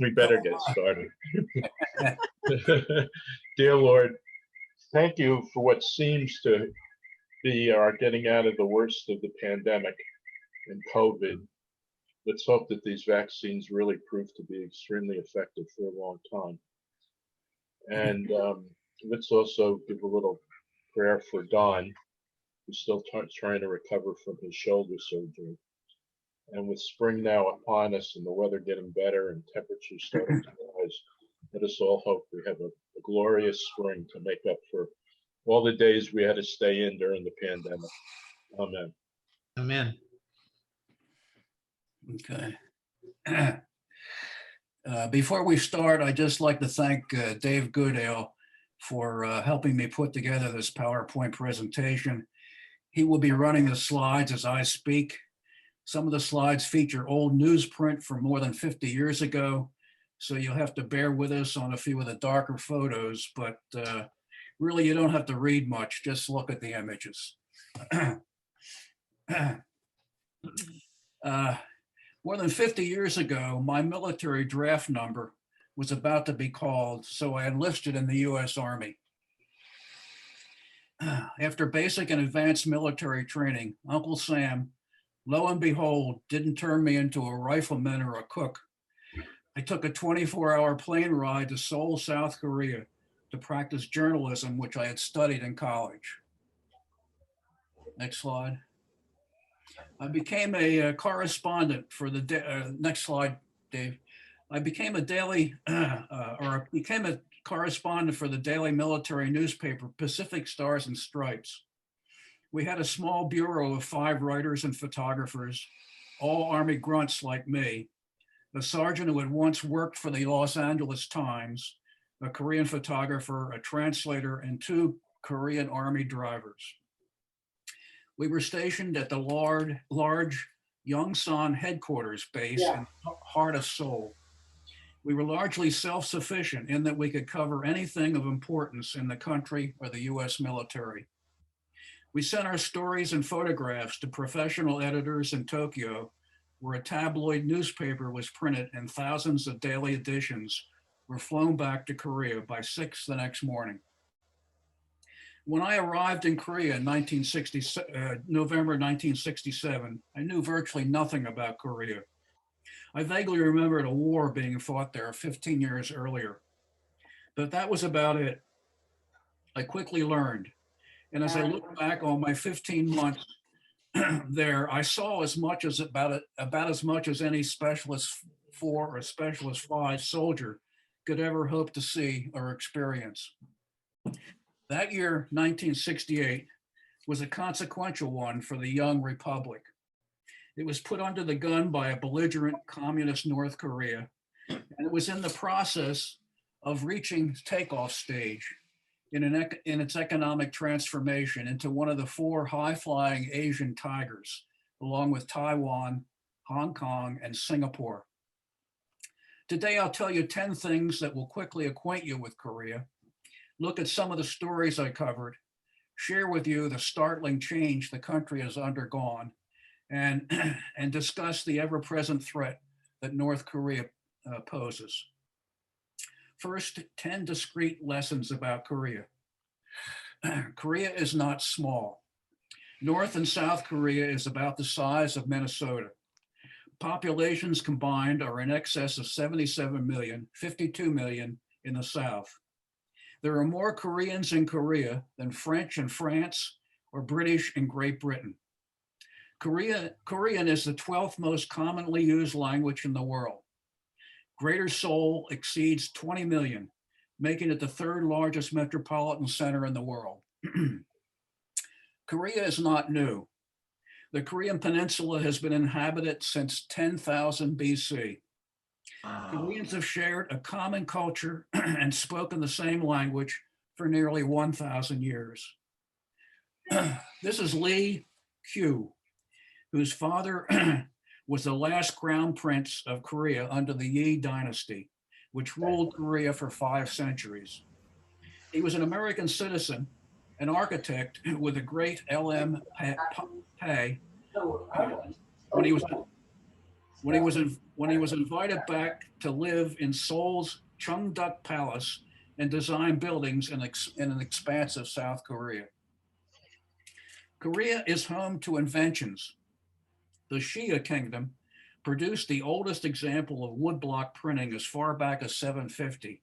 We better get started. Dear Lord, thank you for what seems to be our getting out of the worst of the pandemic and COVID. Let's hope that these vaccines really prove to be extremely effective for a long time. And let's also give a little prayer for Don, who's still trying to recover from his shoulder surgery. And with spring now upon us and the weather getting better and temperatures starting to rise, let us all hope we have a glorious spring to make up for all the days we had to stay in during the pandemic. Amen. Amen. Okay. Before we start, I'd just like to thank Dave Goodale for helping me put together this PowerPoint presentation. He will be running the slides as I speak. Some of the slides feature old newsprint from more than 50 years ago, so you'll have to bear with us on a few of the darker photos, but really you don't have to read much, just look at the images. More than 50 years ago, my military draft number was about to be called, so I enlisted in the US Army. After basic and advanced military training, Uncle Sam, lo and behold, didn't turn me into a rifleman or a cook. I took a 24-hour plane ride to Seoul, South Korea to practice journalism, which I had studied in college. Next slide. I became a correspondent for the, next slide, Dave. I became a correspondent for the daily military newspaper, Pacific Stars and Stripes. We had a small bureau of 5 writers and photographers, all Army grunts like me, a sergeant who had once worked for the Los Angeles Times, a Korean photographer, a translator, and 2 Korean Army drivers. We were stationed at the large Yongsan headquarters base in the heart of Seoul. We were largely self-sufficient in that we could cover anything of importance in the country or the US military. We sent our stories and photographs to professional editors in Tokyo, where a tabloid newspaper was printed and thousands of daily editions were flown back to Korea by 6 the next morning. When I arrived in Korea in November 1967, I knew virtually nothing about Korea. I vaguely remembered a war being fought there 15 years earlier, but that was about it. I quickly learned. And as I look back on my 15 months there, I saw as much as about as much as any specialist 4 or specialist 5 soldier could ever hope to see or experience. That year, 1968, was a consequential one for the young republic. It was put under the gun by a belligerent communist North Korea, and it was in the process of reaching takeoff stage in its economic transformation into one of the 4 high-flying Asian tigers, along with Taiwan, Hong Kong, and Singapore. Today, I'll tell you 10 things that will quickly acquaint you with Korea, look at some of the stories I covered, share with you the startling change the country has undergone, and discuss the ever-present threat that North Korea poses. First, 10 discrete lessons about Korea. Korea is not small. North and South Korea is about the size of Minnesota. Populations combined are in excess of 77 million, 52 million in the South. There are more Koreans in Korea than French in France or British in Great Britain. Korean is the 12th most commonly used language in the world. Greater Seoul exceeds 20 million, making it the 3rd largest metropolitan center in the world. Korea is not new. The Korean peninsula has been inhabited since 10,000 BC. Koreans have shared a common culture and spoken the same language for nearly 1,000 years. This is Lee Kyu, whose father was the last crown prince of Korea under the Yi dynasty, which ruled Korea for 5 centuries. He was an American citizen, an architect with a great LM pay when he was When he was invited back to live in Seoul's Cheongduk Palace and design buildings in an expansive South Korea. Korea is home to inventions. The Shia Kingdom produced the oldest example of woodblock printing as far back as 750,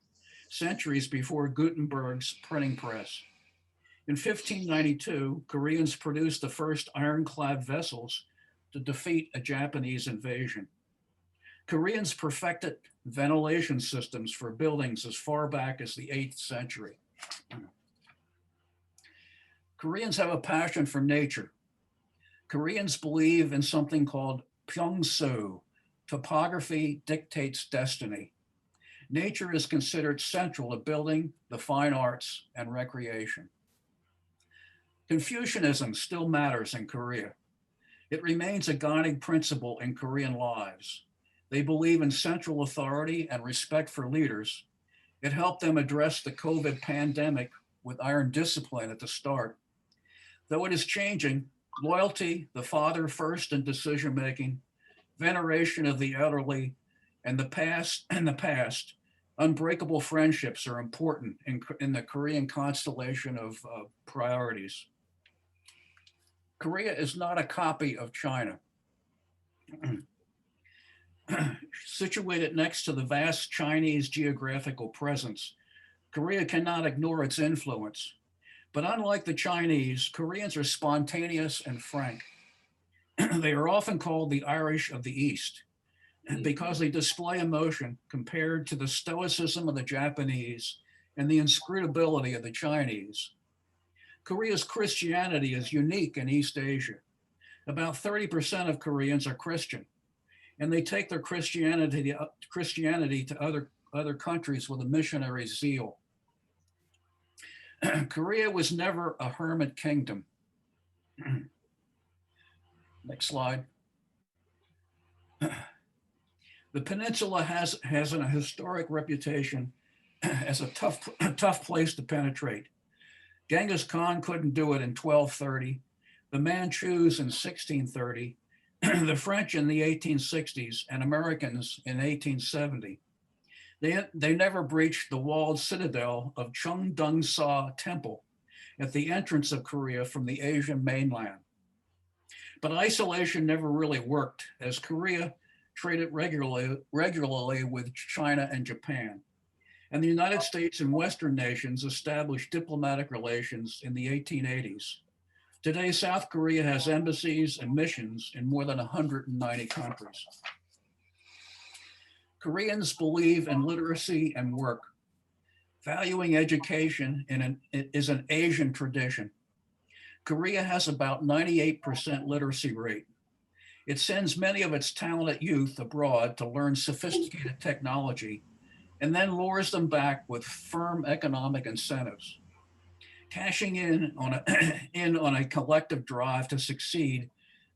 centuries before Gutenberg's printing press. In 1592, Koreans produced the first ironclad vessels to defeat a Japanese invasion. Koreans perfected ventilation systems for buildings as far back as the 8th century. Koreans have a passion for nature. Koreans believe in something called Pyeongsu. Topography dictates destiny. Nature is considered central to building, the fine arts, and recreation. Confucianism still matters in Korea. It remains a guiding principle in Korean lives. They believe in central authority and respect for leaders. It helped them address the COVID pandemic with iron discipline at the start. Though it is changing, loyalty, the father first in decision making, veneration of the elderly, and the past, unbreakable friendships are important in the Korean constellation of priorities. Korea is not a copy of China. Situated next to the vast Chinese geographical presence, Korea cannot ignore its influence. But unlike the Chinese, Koreans are spontaneous and frank. They are often called the Irish of the East because they display emotion compared to the stoicism of the Japanese and the inscrutability of the Chinese. Korea's Christianity is unique in East Asia. About 30% of Koreans are Christian, and they take their Christianity to other countries with a missionary zeal. Korea was never a hermit kingdom. Next slide. The peninsula has a historic reputation as a tough place to penetrate. Genghis Khan couldn't do it in 1230, the Manchus in 1630, the French in the 1860s, and Americans in 1870. They never breached the walled citadel of Cheongdong-sa Temple at the entrance of Korea from the Asian mainland. But isolation never really worked, as Korea traded regularly with China and Japan. And the United States and Western nations established diplomatic relations in the 1880s. Today, South Korea has embassies and missions in more than 190 countries. Koreans believe in literacy and work. Valuing education is an Asian tradition. Korea has about 98% literacy rate. It sends many of its talented youth abroad to learn sophisticated technology and then lures them back with firm economic incentives. Cashing in on a collective drive to succeed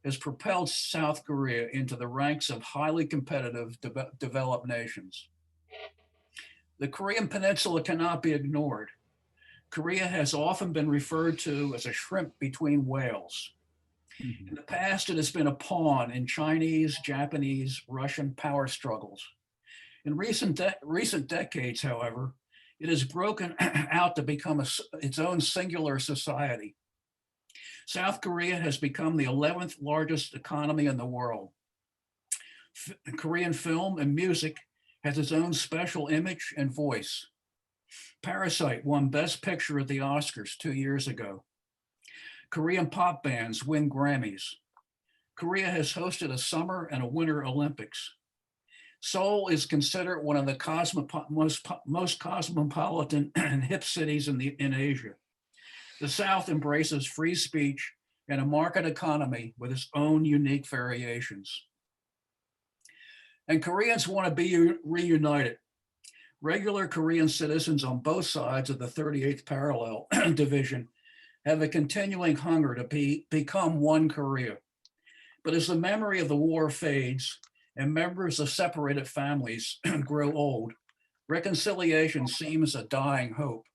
has propelled South Korea into the ranks of highly competitive developed nations. The Korean Peninsula cannot be ignored. Korea has often been referred to as a shrimp between whales. Mm-hmm. In the past, it has been a pawn in Chinese, Japanese, Russian power struggles. In recent decades, however, it has broken out to become its own singular society. South Korea has become the 11th largest economy in the world. Korean film and music has its own special image and voice. Parasite won Best Picture at the Oscars 2 years ago. Korean pop bands win Grammys. Korea has hosted a summer and a winter Olympics. Seoul is considered one of the most cosmopolitan and hip cities in Asia. The South embraces free speech and a market economy with its own unique variations. And Koreans want to be reunited. Regular Korean citizens on both sides of the 38th parallel division have a continuing hunger to become one Korea. But as the memory of the war fades and members of separated families grow old, reconciliation seems a dying hope.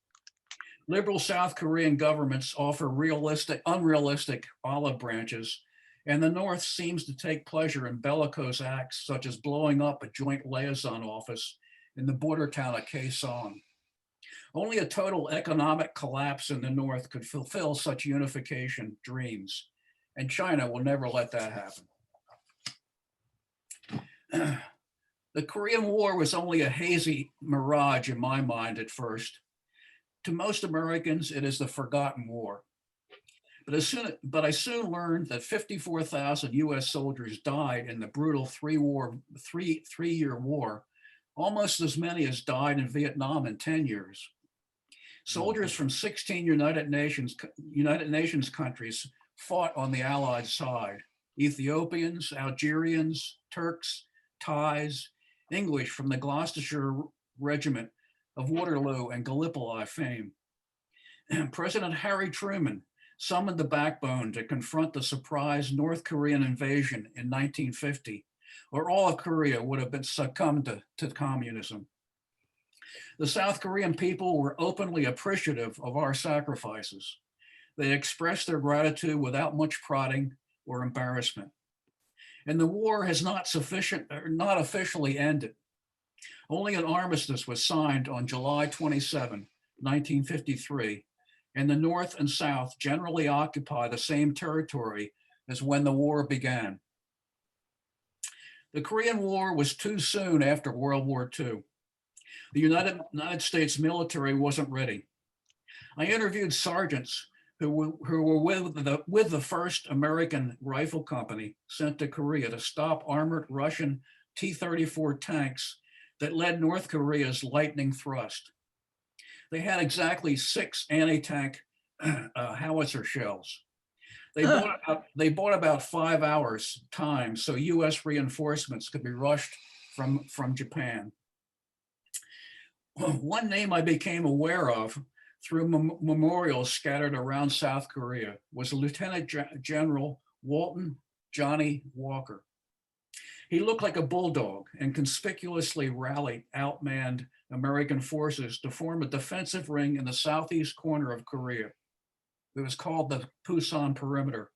Liberal South Korean governments offer unrealistic olive branches and the North seems to take pleasure in bellicose acts such as blowing up a joint liaison office in the border town of Kaesong. Only a total economic collapse in the North could fulfill such unification dreams, and China will never let that happen. The Korean War was only a hazy mirage in my mind at first. To most Americans, it is the forgotten war. But I soon learned that 54,000 US soldiers died in the brutal three-year war, almost as many as died in Vietnam in 10 years. Soldiers from 16 United Nations countries fought on the Allied side: Ethiopians, Algerians, Turks, Thais, English from the Gloucestershire Regiment of Waterloo and Gallipoli fame. President Harry Truman summoned the backbone to confront the surprise North Korean invasion in 1950, or all of Korea would have been succumbed to communism. The South Korean people were openly appreciative of our sacrifices. They expressed their gratitude without much prodding or embarrassment. And the war has not officially ended. Only an armistice was signed on July 27, 1953, and the North and South generally occupy the same territory as when the war began. The Korean War was too soon after World War II. The United States military wasn't ready. I interviewed sergeants who were with the first American rifle company sent to Korea to stop armored Russian T-34 tanks that led North Korea's lightning thrust. They had exactly 6 anti-tank howitzer shells. They bought about 5 hours time so US reinforcements could be rushed from Japan. One name I became aware of through memorials scattered around South Korea was Lieutenant General Walton Johnny Walker. He looked like a bulldog and conspicuously outmanned American forces to form a defensive ring in the southeast corner of Korea. It was called the Pusan Perimeter.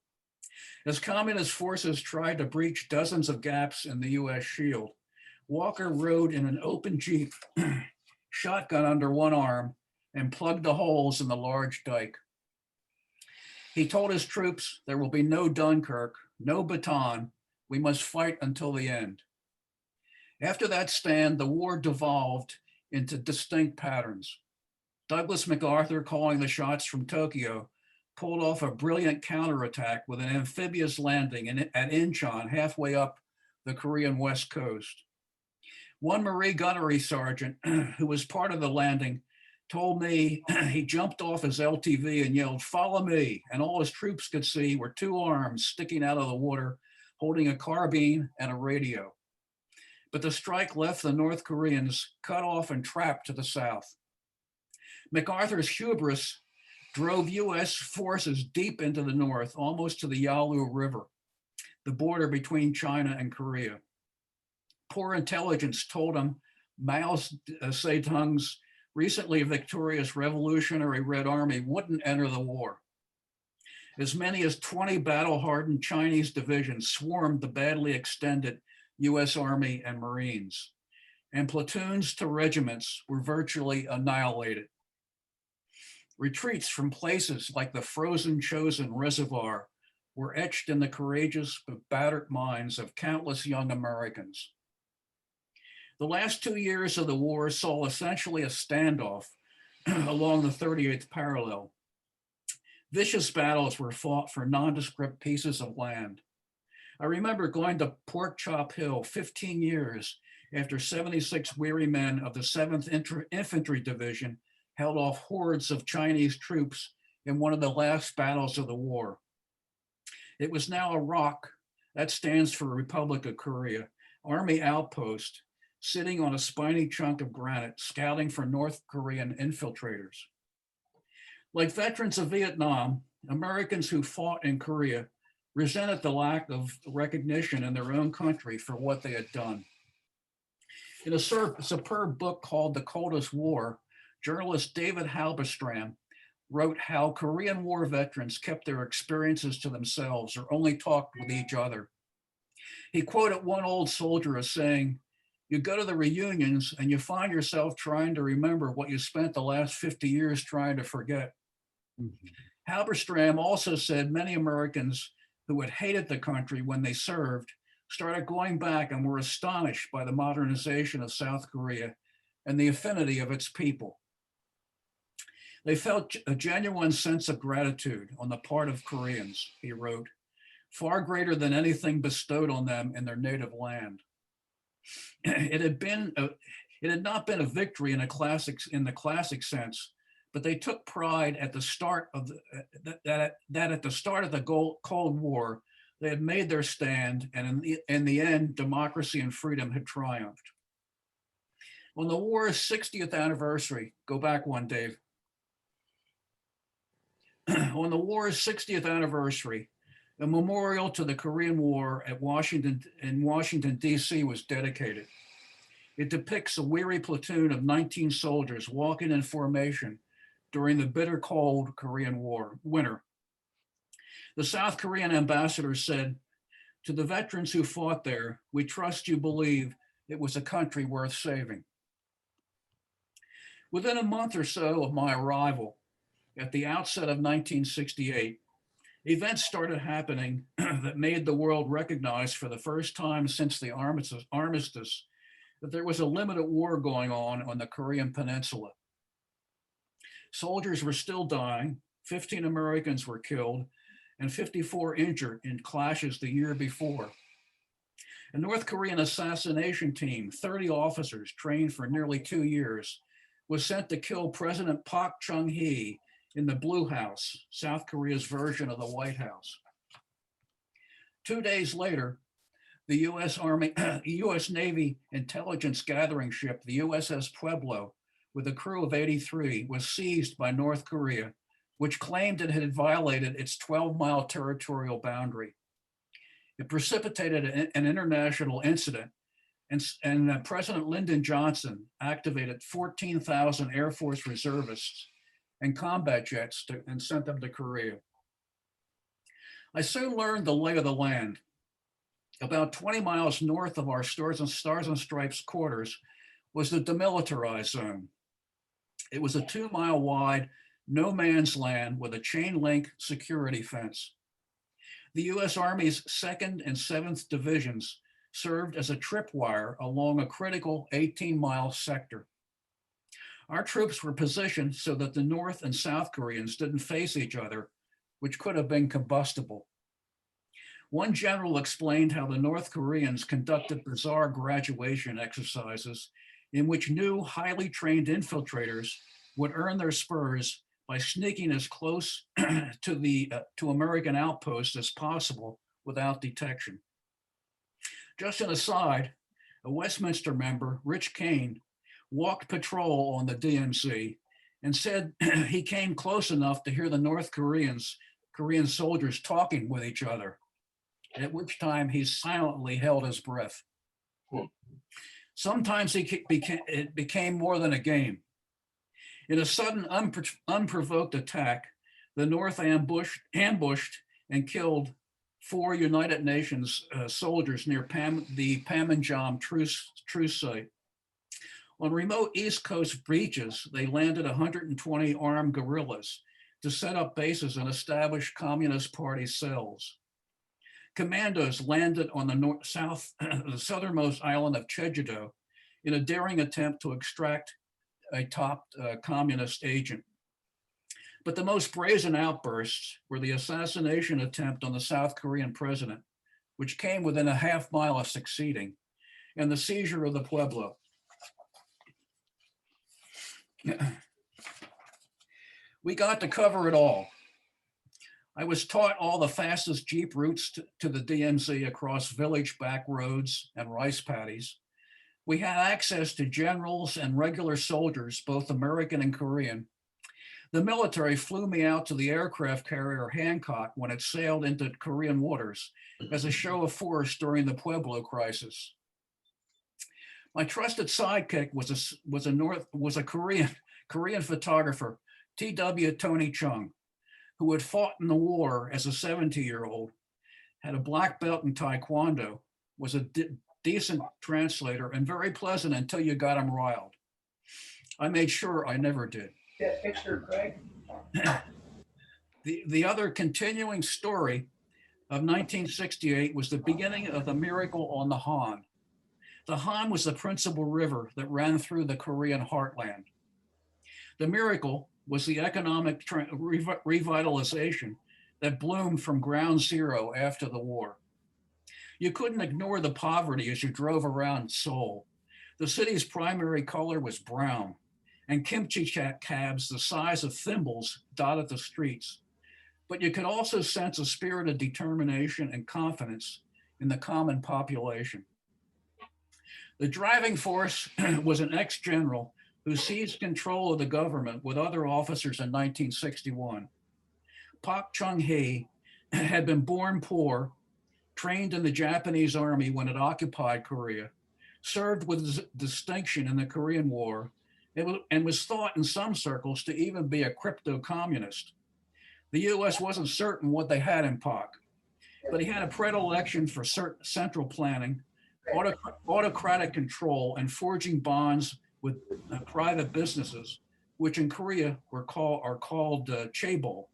As communist forces tried to breach dozens of gaps in the US shield, Walker rode in an open Jeep, shotgun under one arm, and plugged the holes in the large dike. He told his troops, there will be no Dunkirk, no Bataan. We must fight until the end. After that stand, the war devolved into distinct patterns. Douglas MacArthur, calling the shots from Tokyo, pulled off a brilliant counterattack with an amphibious landing at Incheon, halfway up the Korean west coast. One Marie gunnery sergeant who was part of the landing told me he jumped off his LTV and yelled, "Follow me," and all his troops could see were 2 arms sticking out of the water, holding a carbine and a radio. But the strike left the North Koreans cut off and trapped to the south. MacArthur's hubris drove US forces deep into the north, almost to the Yalu River, the border between China and Korea. Poor intelligence told him Mao Zedong's recently victorious Revolutionary Red Army wouldn't enter the war. As many as 20 battle-hardened Chinese divisions swarmed the badly extended US Army and Marines, and platoons to regiments were virtually annihilated. Retreats from places like the frozen Chosin Reservoir were etched in the courageous but battered minds of countless young Americans. The last 2 years of the war saw essentially a standoff along the 38th parallel. Vicious battles were fought for nondescript pieces of land. I remember going to Pork Chop Hill 15 years after 76 weary men of the 7th Infantry Division held off hordes of Chinese troops in one of the last battles of the war. It was now a ROK, that stands for Republic of Korea, Army outpost, sitting on a spiny chunk of granite, scouting for North Korean infiltrators. Like veterans of Vietnam, Americans who fought in Korea resented the lack of recognition in their own country for what they had done. In a superb book called The Coldest War, journalist David Halberstam wrote how Korean War veterans kept their experiences to themselves or only talked with each other. He quoted one old soldier as saying, "You go to the reunions and you find yourself trying to remember what you spent the last 50 years trying to forget." Mhm. Halberstam also said many Americans who had hated the country when they served started going back and were astonished by the modernization of South Korea and the affinity of its people. They felt a genuine sense of gratitude on the part of Koreans, he wrote, far greater than anything bestowed on them in their native land. It had not been a victory in the classic sense, but they took pride at the start of that at the start of the Cold War, they had made their stand, and in the end, democracy and freedom had triumphed. On the war's 60th anniversary, go back one, Dave. On the war's 60th anniversary, a memorial to the Korean War in Washington, D.C. was dedicated. It depicts a weary platoon of 19 soldiers walking in formation during the bitter cold Korean War winter. The South Korean ambassador said, "To the veterans who fought there, we trust you believe it was a country worth saving." Within a month or so of my arrival, at the outset of 1968, events started happening that made the world recognize for the first time since the armistice that there was a limited war going on the Korean Peninsula. Soldiers were still dying, 15 Americans were killed, and 54 injured in clashes the year before. A North Korean assassination team, 30 officers trained for nearly 2 years, was sent to kill President Park Chung-hee in the Blue House, South Korea's version of the White House. 2 days later, the U.S. Navy intelligence gathering ship, the USS Pueblo, with a crew of 83, was seized by North Korea, which claimed it had violated its 12-mile territorial boundary. It precipitated an international incident, and President Lyndon Johnson activated 14,000 Air Force reservists and combat jets and sent them to Korea. I soon learned the lay of the land. About 20 miles north of our Stars and Stripes quarters was the demilitarized zone. It was a 2-mile wide, no man's land with a chain link security fence. The U.S. Army's 2nd and 7th Divisions served as a tripwire along a critical 18-mile sector. Our troops were positioned so that the North and South Koreans didn't face each other, which could have been combustible. One general explained how the North Koreans conducted bizarre graduation exercises in which new, highly trained infiltrators would earn their spurs by sneaking as close to American outposts as possible without detection. Just an aside, a Westminster member, Rich Kane, walked patrol on the DMZ and said he came close enough to hear the North Korean soldiers talking with each other, at which time he silently held his breath. Sometimes it became more than a game. In a sudden, unprovoked attack, the North ambushed and killed 4 United Nations soldiers near the Panmunjom truce site. On remote East Coast beaches, they landed 120 armed guerrillas to set up bases and establish Communist Party cells. Commandos landed on the southernmost island of Jeju-do in a daring attempt to extract a top communist agent. But the most brazen outbursts were the assassination attempt on the South Korean president, which came within a half-mile of succeeding, and the seizure of the Pueblo. We got to cover it all. I was taught all the fastest Jeep routes to the DMZ across village back roads and rice paddies. We had access to generals and regular soldiers, both American and Korean. The military flew me out to the aircraft carrier Hancock when it sailed into Korean waters as a show of force during the Pueblo crisis. My trusted sidekick was a Korean photographer T.W. Tony Chung, who had fought in the war as a 70-year-old, had a black belt in Taekwondo, was a decent translator and very pleasant until you got him riled. I made sure I never did. That picture, Craig? The other continuing story of 1968 was the beginning of the miracle on the Han. The Han was the principal river that ran through the Korean heartland. The miracle was the economic revitalization that bloomed from ground zero after the war. You couldn't ignore the poverty as you drove around Seoul. The city's primary color was brown, and kimchi cabs the size of thimbles dotted the streets. But you could also sense a spirit of determination and confidence in the common population. The driving force was an ex-general who seized control of the government with other officers in 1961. Pak Chung-hee had been born poor, trained in the Japanese army when it occupied Korea, served with distinction in the Korean War, and was thought in some circles to even be a crypto-communist. The US wasn't certain what they had in Pak, but he had a predilection for central planning, autocratic control, and forging bonds with private businesses, which in Korea are called chaebol.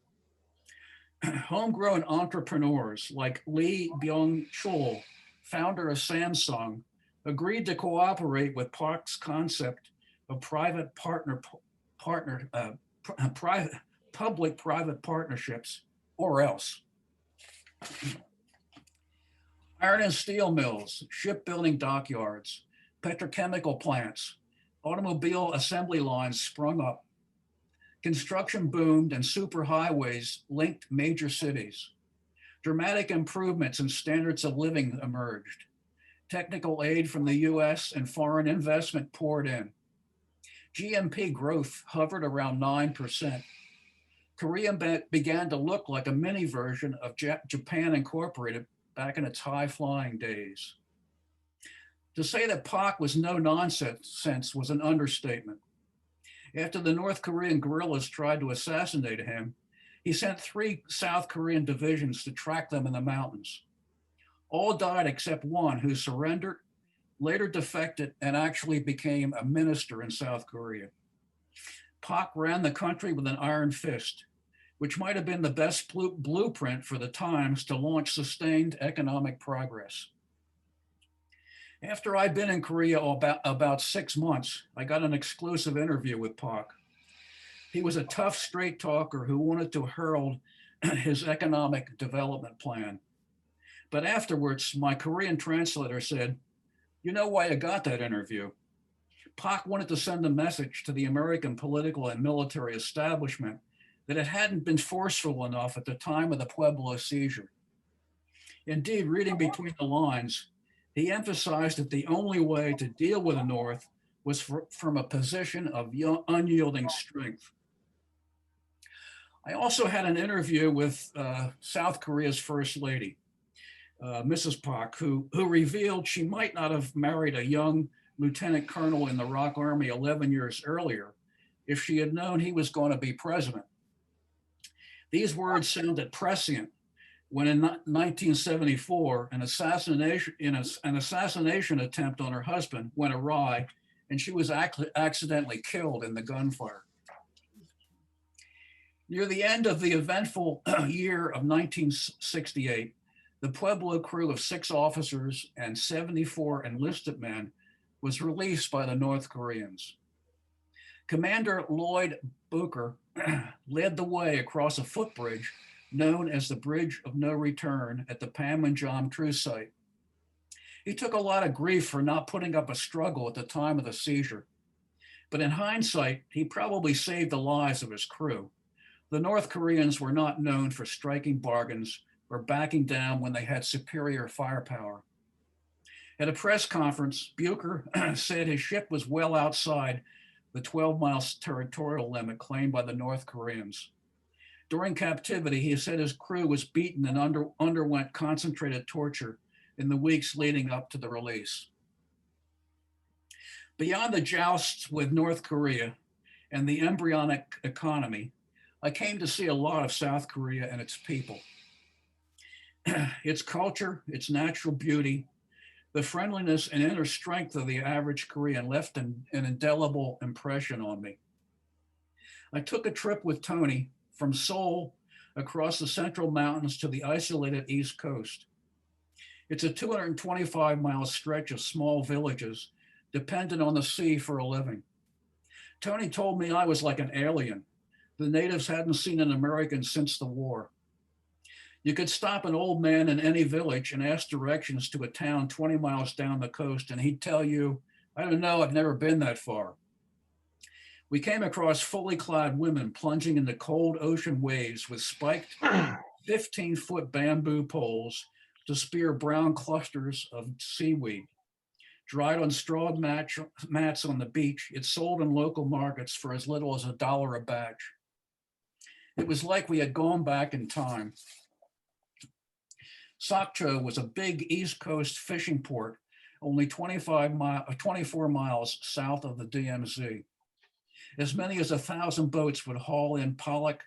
Homegrown entrepreneurs like Lee Byung-chul, founder of Samsung, agreed to cooperate with Park's concept of public-private partnerships, or else. Iron and steel mills, shipbuilding dockyards, petrochemical plants, automobile assembly lines sprung up. Construction boomed and superhighways linked major cities. Dramatic improvements in standards of living emerged. Technical aid from the US and foreign investment poured in. GNP growth hovered around 9%. Korea began to look like a mini version of Japan Incorporated back in its high-flying days. To say that Pak was no nonsense was an understatement. After the North Korean guerrillas tried to assassinate him, he sent 3 South Korean divisions to track them in the mountains. All died except one who surrendered, later defected, and actually became a minister in South Korea. Pak ran the country with an iron fist, which might have been the best blueprint for the times to launch sustained economic progress. After I'd been in Korea about 6 months, I got an exclusive interview with Pak. He was a tough, straight talker who wanted to herald his economic development plan. But afterwards, my Korean translator said, "You know why I got that interview?" Pak wanted to send a message to the American political and military establishment that it hadn't been forceful enough at the time of the Pueblo seizure. Indeed, reading between the lines, he emphasized that the only way to deal with the North was from a position of unyielding strength. I also had an interview with South Korea's First Lady, Mrs. Pak, who revealed she might not have married a young lieutenant colonel in the ROK Army 11 years earlier if she had known he was going to be president. These words sounded prescient when in 1974, an assassination attempt on her husband went awry and she was accidentally killed in the gunfire. Near the end of the eventful year of 1968, the Pueblo crew of 6 officers and 74 enlisted men was released by the North Koreans. Commander Lloyd Booker led the way across a footbridge known as the Bridge of No Return at the Panmunjom Truce site. He took a lot of grief for not putting up a struggle at the time of the seizure. But in hindsight, he probably saved the lives of his crew. The North Koreans were not known for striking bargains or backing down when they had superior firepower. At a press conference, Bucher said his ship was well outside the 12-mile territorial limit claimed by the North Koreans. During captivity, he said his crew was beaten and underwent concentrated torture in the weeks leading up to the release. Beyond the jousts with North Korea and the embryonic economy, I came to see a lot of South Korea and its people. Its culture, its natural beauty, the friendliness and inner strength of the average Korean left an indelible impression on me. I took a trip with Tony from Seoul across the central mountains to the isolated East Coast. It's a 225-mile stretch of small villages dependent on the sea for a living. Tony told me I was like an alien. The natives hadn't seen an American since the war. You could stop an old man in any village and ask directions to a town 20 miles down the coast, and he'd tell you, I don't know, I've never been that far. We came across fully clad women plunging into cold ocean waves with spiked 15-foot bamboo poles to spear brown clusters of seaweed. Dried on straw mats on the beach, it's sold in local markets for as little as $1 a batch. It was like we had gone back in time. Sokcho was a big East Coast fishing port, only 24 miles south of the DMZ. As many as 1,000 boats would haul in pollock,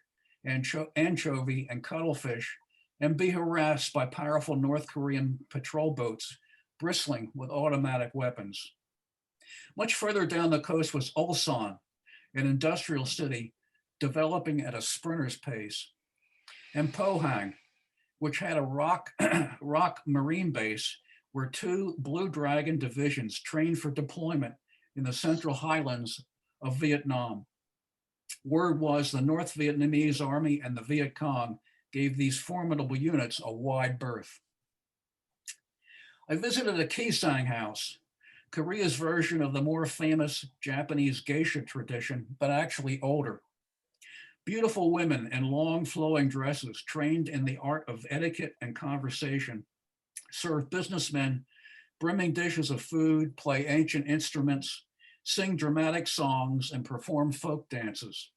anchovy, and cuttlefish and be harassed by powerful North Korean patrol boats bristling with automatic weapons. Much further down the coast was Ulsan, an industrial city developing at a sprinter's pace, and Pohang, which had a rock Marine base where 2 Blue Dragon divisions trained for deployment in the central highlands of Vietnam. Word was the North Vietnamese Army and the Viet Cong gave these formidable units a wide berth. I visited a Kisang house, Korea's version of the more famous Japanese geisha tradition, but actually older. Beautiful women in long flowing dresses trained in the art of etiquette and conversation serve businessmen brimming dishes of food, play ancient instruments, sing dramatic songs, and perform folk dances.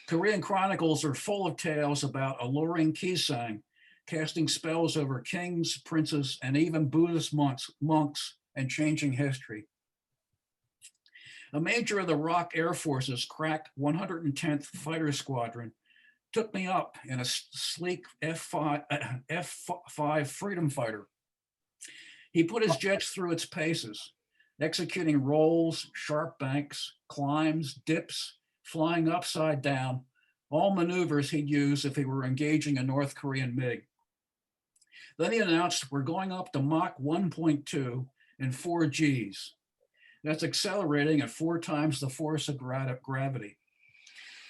Korean chronicles are full of tales about alluring Kisang, casting spells over kings, princes, and even Buddhist monks and changing history. A major of the ROK Air Force's crack 110th Fighter Squadron took me up in a sleek F-5 Freedom Fighter. He put his jets through its paces, executing rolls, sharp banks, climbs, dips, flying upside down, all maneuvers he'd use if he were engaging a North Korean MiG. Then he announced, we're going up to Mach 1.2 in 4 Gs. That's accelerating at 4 times the force of gravity.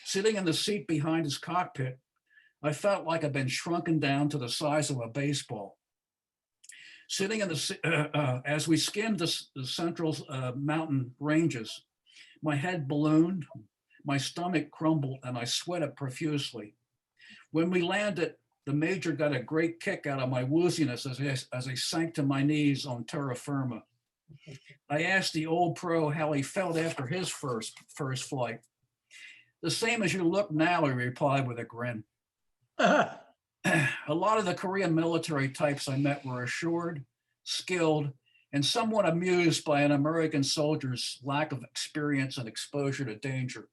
Sitting in the seat behind his cockpit, I felt like I'd been shrunken down to the size of a baseball. Sitting in the, as we skimmed the central mountain ranges, my head ballooned, my stomach crumbled, and I sweated profusely. When we landed, the major got a great kick out of my wooziness as I sank to my knees on terra firma. I asked the old pro how he felt after his first flight. The same as you look now, he replied with a grin. A lot of the Korean military types I met were assured, skilled, and somewhat amused by an American soldier's lack of experience and exposure to danger.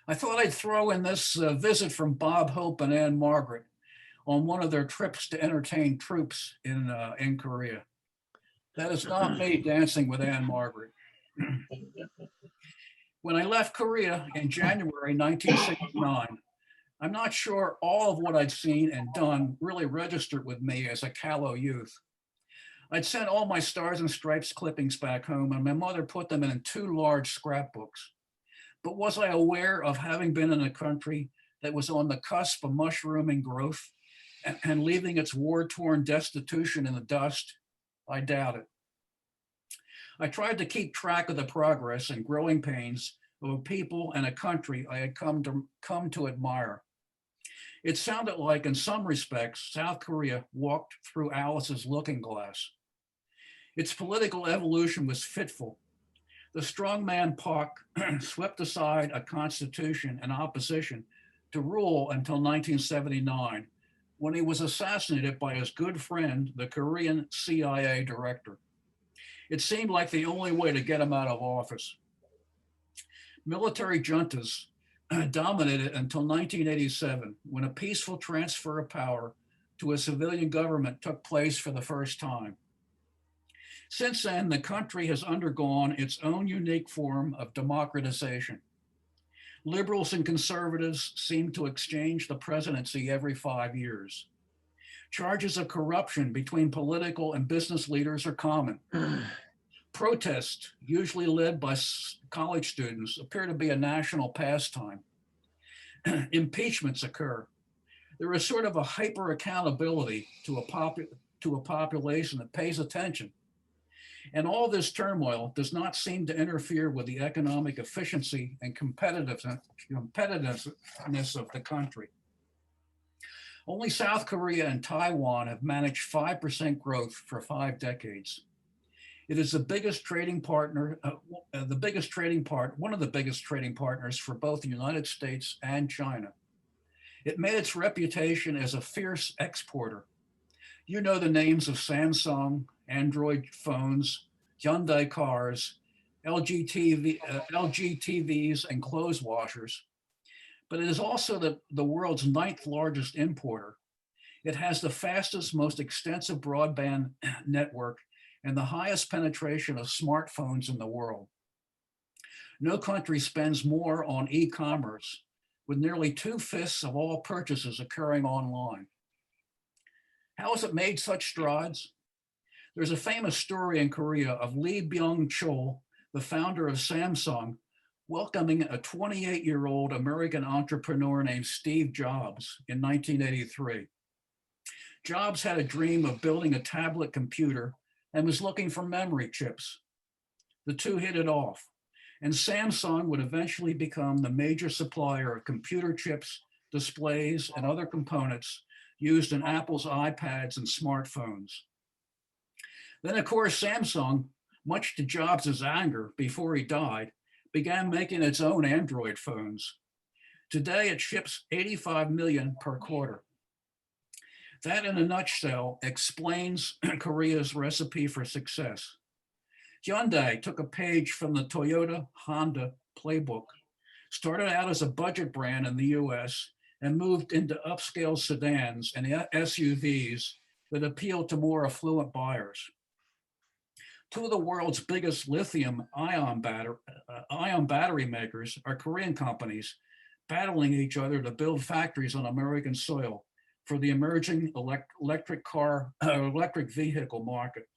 I thought I'd throw in this visit from Bob Hope and Anne Margaret on one of their trips to entertain troops in Korea. That is not me dancing with Anne Margaret. When I left Korea in January 1969, I'm not sure all of what I'd seen and done really registered with me as a callow youth. I'd sent all my Stars and Stripes clippings back home, and my mother put them in 2 large scrapbooks. But was I aware of having been in a country that was on the cusp of mushrooming growth and leaving its war-torn destitution in the dust? I doubt it. I tried to keep track of the progress and growing pains of a people and a country I had come to admire. It sounded like, in some respects, South Korea walked through Alice's looking glass. Its political evolution was fitful. The strongman Park swept aside a constitution and opposition to rule until 1979, when he was assassinated by his good friend, the Korean CIA director. It seemed like the only way to get him out of office. Military juntas dominated until 1987, when a peaceful transfer of power to a civilian government took place for the first time. Since then, the country has undergone its own unique form of democratization. Liberals and conservatives seem to exchange the presidency every 5 years. Charges of corruption between political and business leaders are common. Protests, usually led by college students, appear to be a national pastime. Impeachments occur. There is sort of a hyper accountability to a population that pays attention. And all this turmoil does not seem to interfere with the economic efficiency and competitiveness of the country. Only South Korea and Taiwan have managed 5% growth for 5 decades. It is one of the biggest trading partners for both the United States and China. It made its reputation as a fierce exporter. You know the names of Samsung, Android phones, Hyundai cars, LG TVs, and clothes washers. But it is also the world's 9th largest importer. It has the fastest, most extensive broadband network and the highest penetration of smartphones in the world. No country spends more on e-commerce, with nearly 2/5 of all purchases occurring online. How has it made such strides? There's a famous story in Korea of Lee Byung-chul, the founder of Samsung, welcoming a 28-year-old American entrepreneur named Steve Jobs in 1983. Jobs had a dream of building a tablet computer and was looking for memory chips. The two hit it off, and Samsung would eventually become the major supplier of computer chips, displays, and other components used in Apple's iPads and smartphones. Then, of course, Samsung, much to Jobs' anger before he died, began making its own Android phones. Today, it ships 85 million per quarter. That, in a nutshell, explains Korea's recipe for success. Hyundai took a page from the Toyota Honda playbook, started out as a budget brand in the US, and moved into upscale sedans and SUVs that appeal to more affluent buyers. Two of the world's biggest lithium-ion battery makers are Korean companies battling each other to build factories on American soil for the emerging electric vehicle market.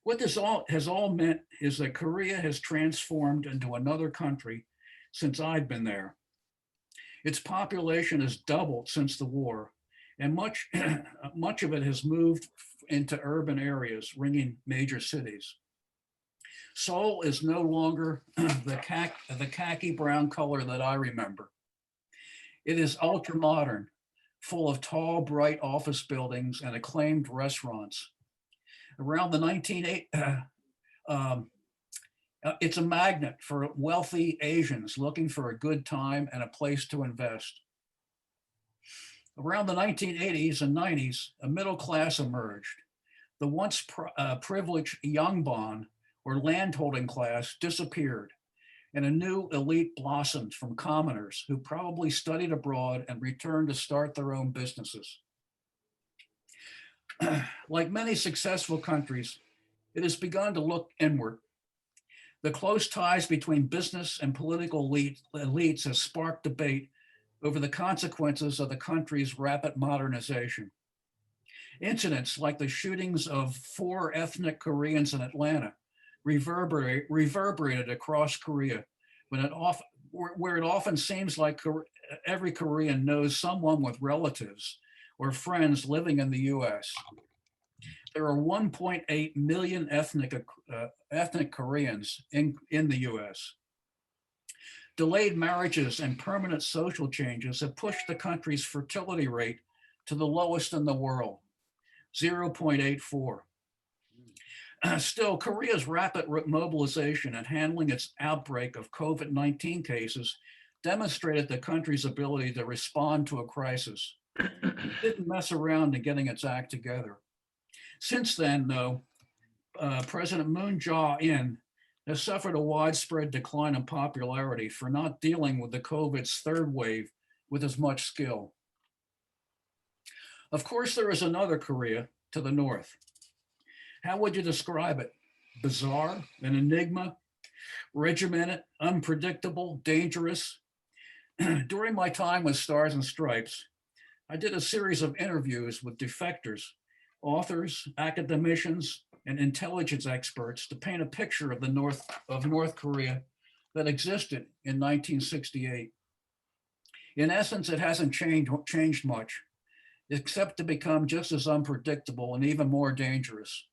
What this has all meant is that Korea has transformed into another country since I've been there. Its population has doubled since the war, and much of it has moved into urban areas, ringing major cities. Seoul is no longer the khaki brown color that I remember. It is ultra modern, full of tall, bright office buildings and acclaimed restaurants. Around the 1980s, it's a magnet for wealthy Asians looking for a good time and a place to invest. Around the 1980s and 90s, a middle class emerged. The once privileged Yangban, or landholding class, disappeared, and a new elite blossomed from commoners who probably studied abroad and returned to start their own businesses. Like many successful countries, it has begun to look inward. The close ties between business and political elites has sparked debate over the consequences of the country's rapid modernization. Incidents like the shootings of 4 ethnic Koreans in Atlanta reverberated across Korea, where it often seems like every Korean knows someone with relatives or friends living in the US. There are 1.8 million ethnic Koreans in the US. Delayed marriages and permanent social changes have pushed the country's fertility rate to the lowest in the world, 0.84. Still, Korea's rapid mobilization and handling its outbreak of COVID-19 cases demonstrated the country's ability to respond to a crisis. It didn't mess around in getting its act together. Since then, though, President Moon Jae-in has suffered a widespread decline in popularity for not dealing with the COVID's third wave with as much skill. Of course, there is another Korea to the north. How would you describe it? Bizarre, an enigma, regimented, unpredictable, dangerous? During my time with Stars and Stripes, I did a series of interviews with defectors, authors, academicians, and intelligence experts to paint a picture of North Korea that existed in 1968. In essence, it hasn't changed much, except to become just as unpredictable and even more dangerous.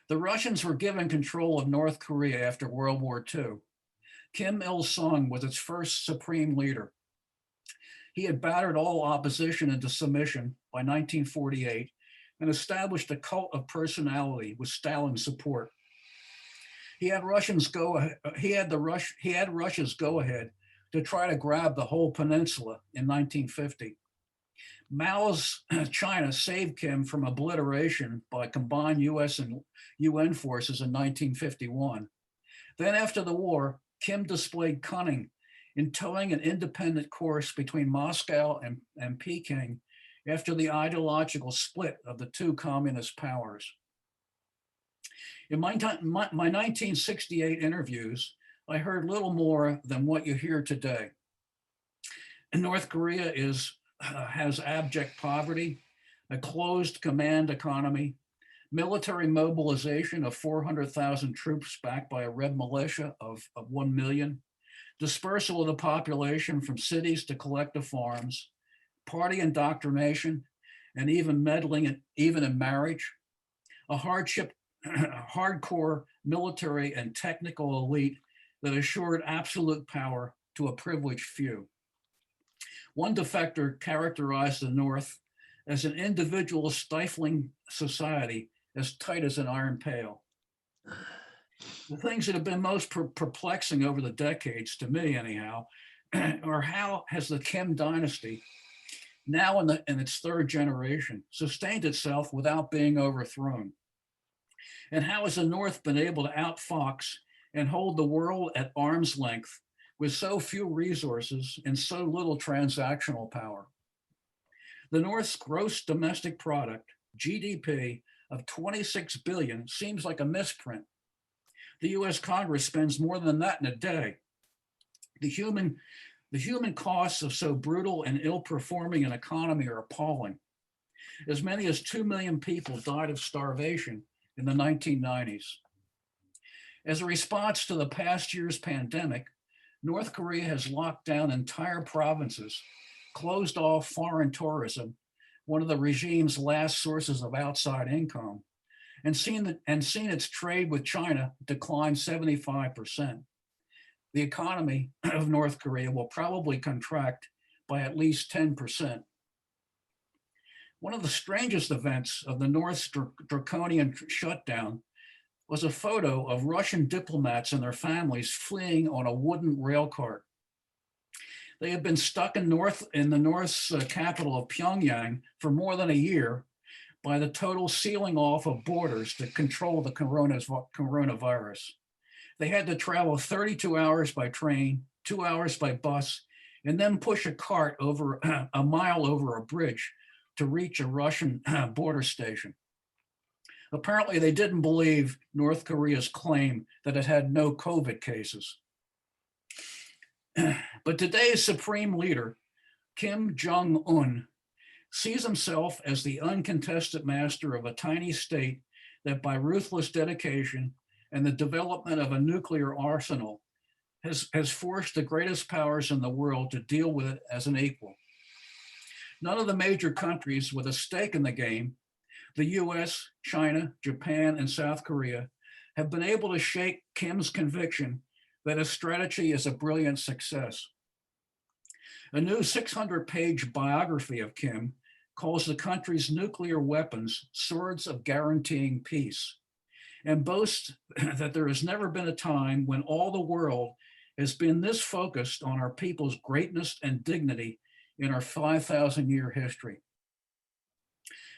The Russians were given control of North Korea after World War II. Kim Il-sung was its first supreme leader. He had battered all opposition into submission by 1948 and established a cult of personality with Stalin's support. He had Russia's go-ahead to try to grab the whole peninsula in 1950. Mao's China saved Kim from obliteration by combined US and UN forces in 1951. Then after the war, Kim displayed cunning in towing an independent course between Moscow and Peking after the ideological split of the two communist powers. In my 1968 interviews, I heard little more than what you hear today. North Korea has abject poverty, a closed command economy, military mobilization of 400,000 troops backed by a red militia of 1 million, dispersal of the population from cities to collective farms, party indoctrination, and even meddling even in marriage, a hardcore military and technical elite that assured absolute power to a privileged few. One defector characterized the North as an individual stifling society as tight as an iron pail. The things that have been most perplexing over the decades, to me anyhow, are how has the Kim dynasty, now in its third generation, sustained itself without being overthrown? And how has the North been able to outfox and hold the world at arm's length with so few resources and so little transactional power? The North's gross domestic product, GDP, of 26 billion seems like a misprint. The US Congress spends more than that in a day. The human costs of so brutal and ill-performing an economy are appalling. As many as 2 million people died of starvation in the 1990s. As a response to the past year's pandemic, North Korea has locked down entire provinces, closed off foreign tourism, one of the regime's last sources of outside income, and seen its trade with China decline 75%. The economy of North Korea will probably contract by at least 10%. One of the strangest events of the North's draconian shutdown was a photo of Russian diplomats and their families fleeing on a wooden rail cart. They have been stuck in the North's capital of Pyongyang for more than a year by the total sealing off of borders to control the coronavirus. They had to travel 32 hours by train, 2 hours by bus, and then push a cart over a mile over a bridge to reach a Russian border station. Apparently, they didn't believe North Korea's claim that it had no COVID cases. But today's supreme leader, Kim Jong-un, sees himself as the uncontested master of a tiny state that by ruthless dedication and the development of a nuclear arsenal has forced the greatest powers in the world to deal with it as an equal. None of the major countries with a stake in the game, the US, China, Japan, and South Korea, have been able to shake Kim's conviction that his strategy is a brilliant success. A new 600-page biography of Kim calls the country's nuclear weapons swords of guaranteeing peace, and boasts that there has never been a time when all the world has been this focused on our people's greatness and dignity in our 5,000-year history.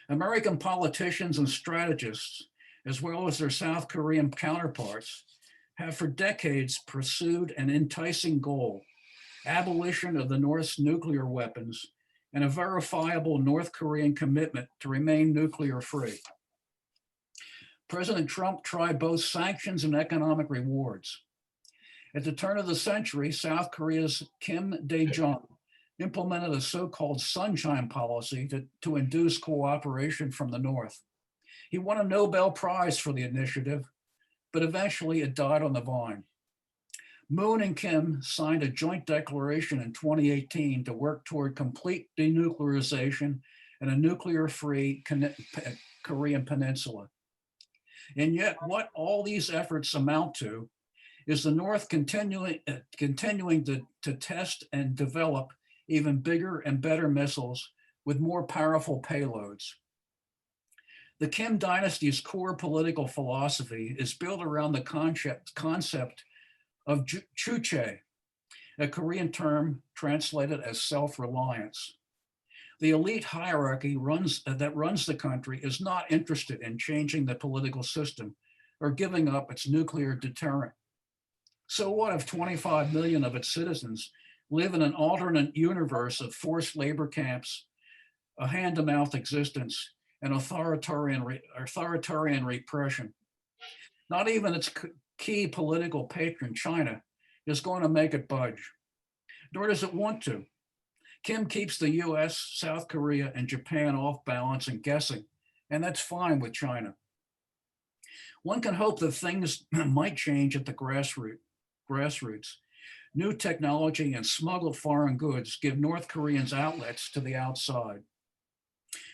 American politicians and strategists as well as their South Korean counterparts, have for decades pursued an enticing goal: abolition of the North's nuclear weapons and a verifiable North Korean commitment to remain nuclear free. President Trump tried both sanctions and economic rewards. At the turn of the century, South Korea's Kim Dae-jung implemented a so-called sunshine policy to induce cooperation from the North. He won a Nobel Prize for the initiative, but eventually it died on the vine. Moon and Kim signed a joint declaration in 2018 to work toward complete denuclearization and a nuclear-free Korean peninsula. And yet what all these efforts amount to is the North continuing to test and develop even bigger and better missiles with more powerful payloads. The Kim dynasty's core political philosophy is built around the concept of chuche, a Korean term translated as self-reliance. The elite hierarchy that runs the country is not interested in changing the political system or giving up its nuclear deterrent. So what if 25 million of its citizens live in an alternate universe of forced labor camps, a hand-to-mouth existence, and authoritarian repression? Not even its key political patron, China, is going to make it budge, nor does it want to. Kim keeps the US, South Korea, and Japan off balance and guessing, and that's fine with China. One can hope that things might change at the grassroots. New technology and smuggled foreign goods give North Koreans outlets to the outside.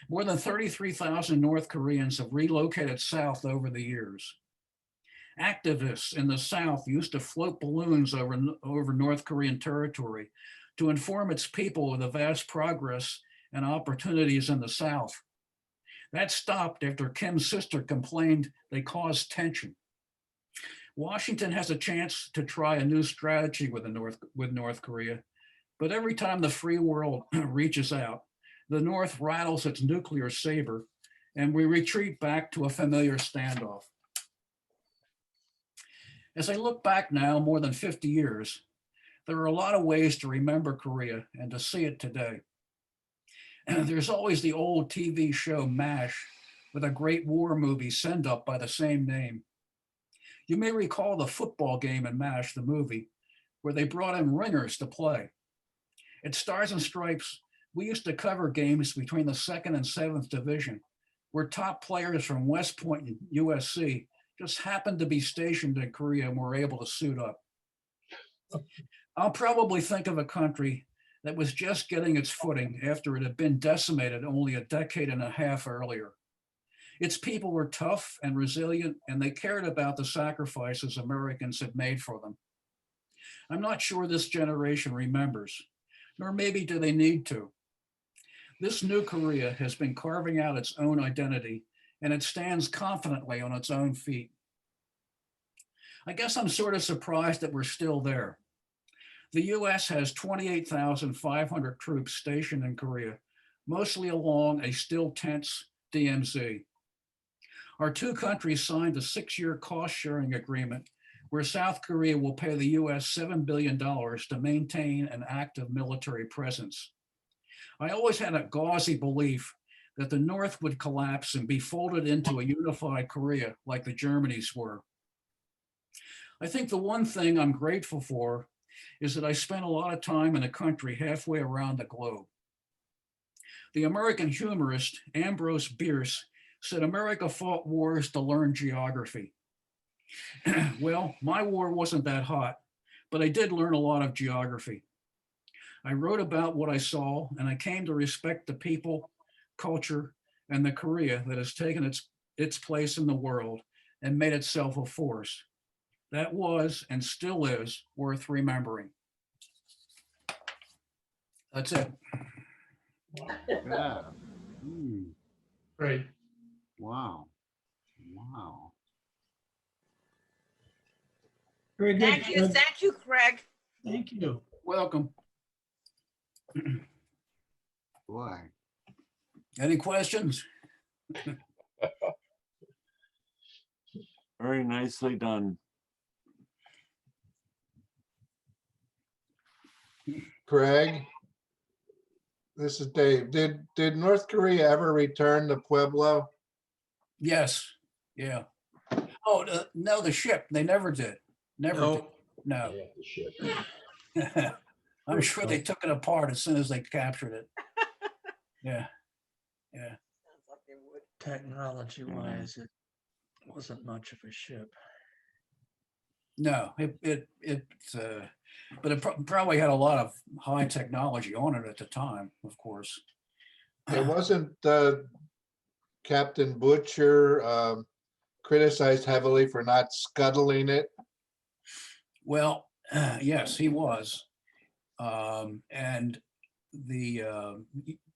More than 33,000 North Koreans have relocated south over the years. Activists in the South used to float balloons over North Korean territory to inform its people of the vast progress and opportunities in the South. That stopped after Kim's sister complained they caused tension. Washington has a chance to try a new strategy with North Korea, but every time the free world reaches out, the North rattles its nuclear saber and we retreat back to a familiar standoff. As I look back now more than 50 years, there are a lot of ways to remember Korea and to see it today. And there's always the old TV show MASH with a great war movie send up by the same name. You may recall the football game in MASH, the movie, where they brought in ringers to play. At Stars and Stripes, we used to cover games between the 2nd and 7th Division, where top players from West Point and USC just happened to be stationed in Korea and were able to suit up. I'll probably think of a country that was just getting its footing after it had been decimated only a decade and a half earlier. Its people were tough and resilient, and they cared about the sacrifices Americans had made for them. I'm not sure this generation remembers, nor maybe do they need to. This new Korea has been carving out its own identity, and it stands confidently on its own feet. I guess I'm sort of surprised that we're still there. The US has 28,500 troops stationed in Korea, mostly along a still tense DMZ. Our two countries signed a 6-year cost-sharing agreement where South Korea will pay the US $7 billion to maintain an active military presence. I always had a gauzy belief that the North would collapse and be folded into a unified Korea like the Germanys were. I think the one thing I'm grateful for is that I spent a lot of time in a country halfway around the globe. The American humorist Ambrose Bierce said America fought wars to learn geography. Well, my war wasn't that hot, but I did learn a lot of geography. I wrote about what I saw, and I came to respect the people, culture, and the Korea that has taken its place in the world and made itself a force. That was, and still is, worth remembering. That's it. Yeah. Mm, Great. wow. Wow. Very good. Thank you, Craig. Thank you. Welcome. Boy. Any questions? Very nicely done. Craig, this is Dave. Did North Korea ever return the Pueblo? Yes, yeah. Oh, no, the ship, they never did. Never did. No. Yeah, the ship. I'm sure they took it apart as soon as they captured it. Yeah, yeah. Sounds like they would. Technology-wise, it wasn't much of a ship. No, but it probably had a lot of high technology on it at the time, of course. It wasn't Captain Butcher criticized heavily for not scuttling it. Well, yes, he was. And the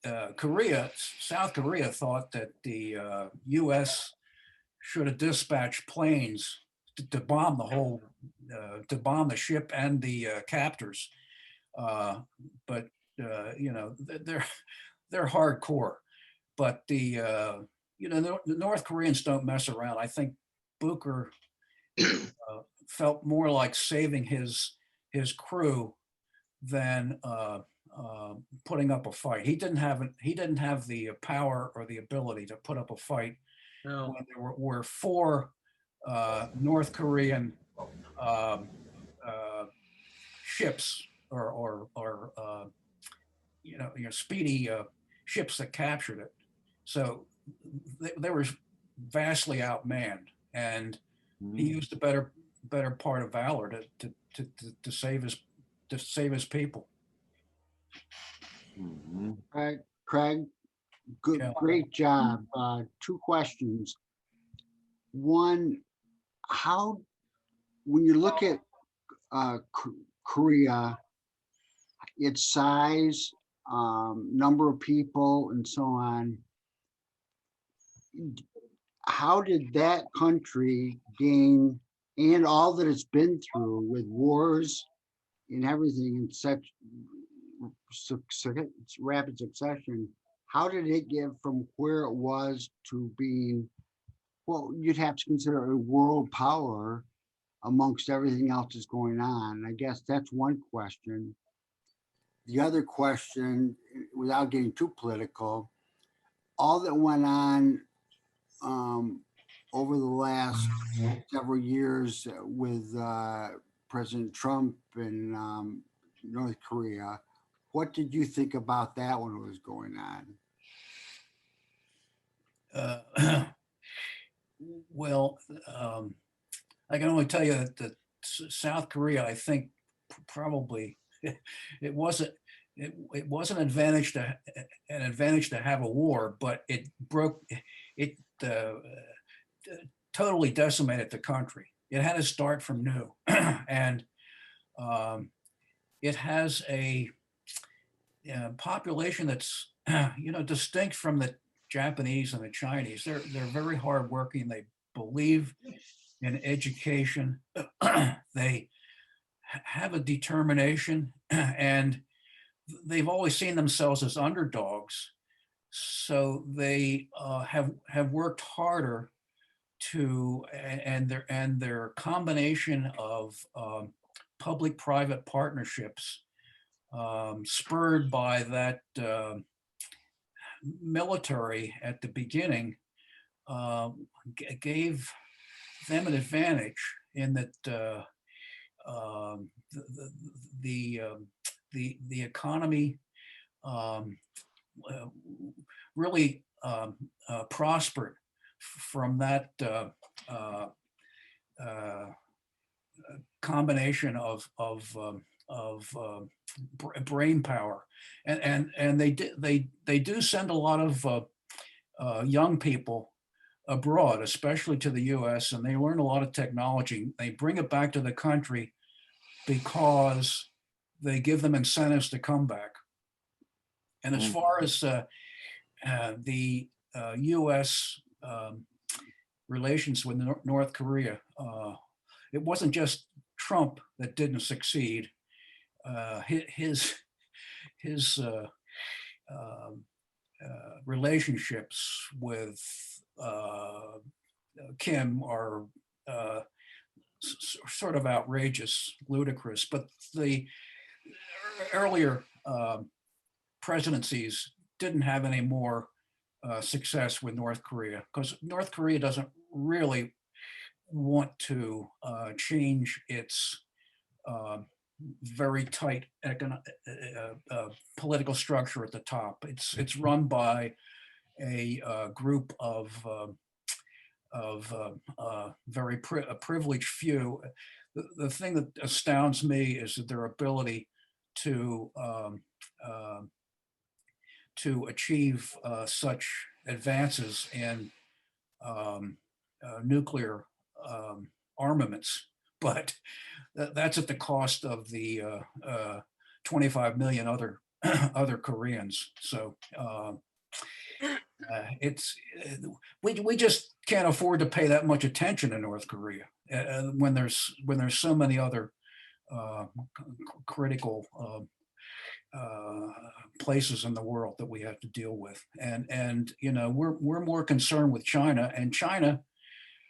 South Korea thought that the U.S. should have dispatched planes to bomb the whole, to bomb the ship and the captors. But you know, they're hardcore. But the North Koreans don't mess around. I think Booker felt more like saving his crew than putting up a fight. He didn't have the power or the ability to put up a fight No, when there were four North Korean ships or speedy ships that captured it. So they were vastly outmanned, and he used a better part of valor to save his people. Mhm. Craig, good, Yeah. great job. Two questions. One, how, when you look at Korea, its size, number of people, and so on, how did that country gain, and all that it's been through with wars and everything in such rapid succession, how did it get from where it was to being, well, you'd have to consider a world power amongst everything else that's going on? I guess that's one question. The other question, without getting too political, all that went on over the last several years with President Trump and North Korea, what did you think about that when it was going on? Well, I can only tell you that South Korea, I think, probably it wasn't an advantage to have a war, but it totally decimated the country. It had to start from new, and it has a population that's distinct from the Japanese and the Chinese. They're very hardworking. They believe in education. They have a determination, and they've always seen themselves as underdogs. So they have worked harder and their combination of public-private partnerships, spurred by that military at the beginning, gave them an advantage in that the economy really prospered from that combination of brain power, and they do send a lot of young people abroad, especially to the U.S., and they learn a lot of technology. They bring it back to the country because they give them incentives to come back. And as far as the U.S. Relations with North Korea, it wasn't just Trump that didn't succeed. His relationships with Kim are sort of outrageous, ludicrous. But the earlier presidencies didn't have any more success with North Korea, because North Korea doesn't really want to change its very tight political structure at the top. It's run by a group of very privileged few. The thing that astounds me is that their ability to achieve such advances in nuclear armaments, but that's at the cost of the 25 million other Koreans. So we just can't afford to pay that much attention to North Korea when there's so many other critical places in the world that we have to deal with, and you know, we're more concerned with China, and China,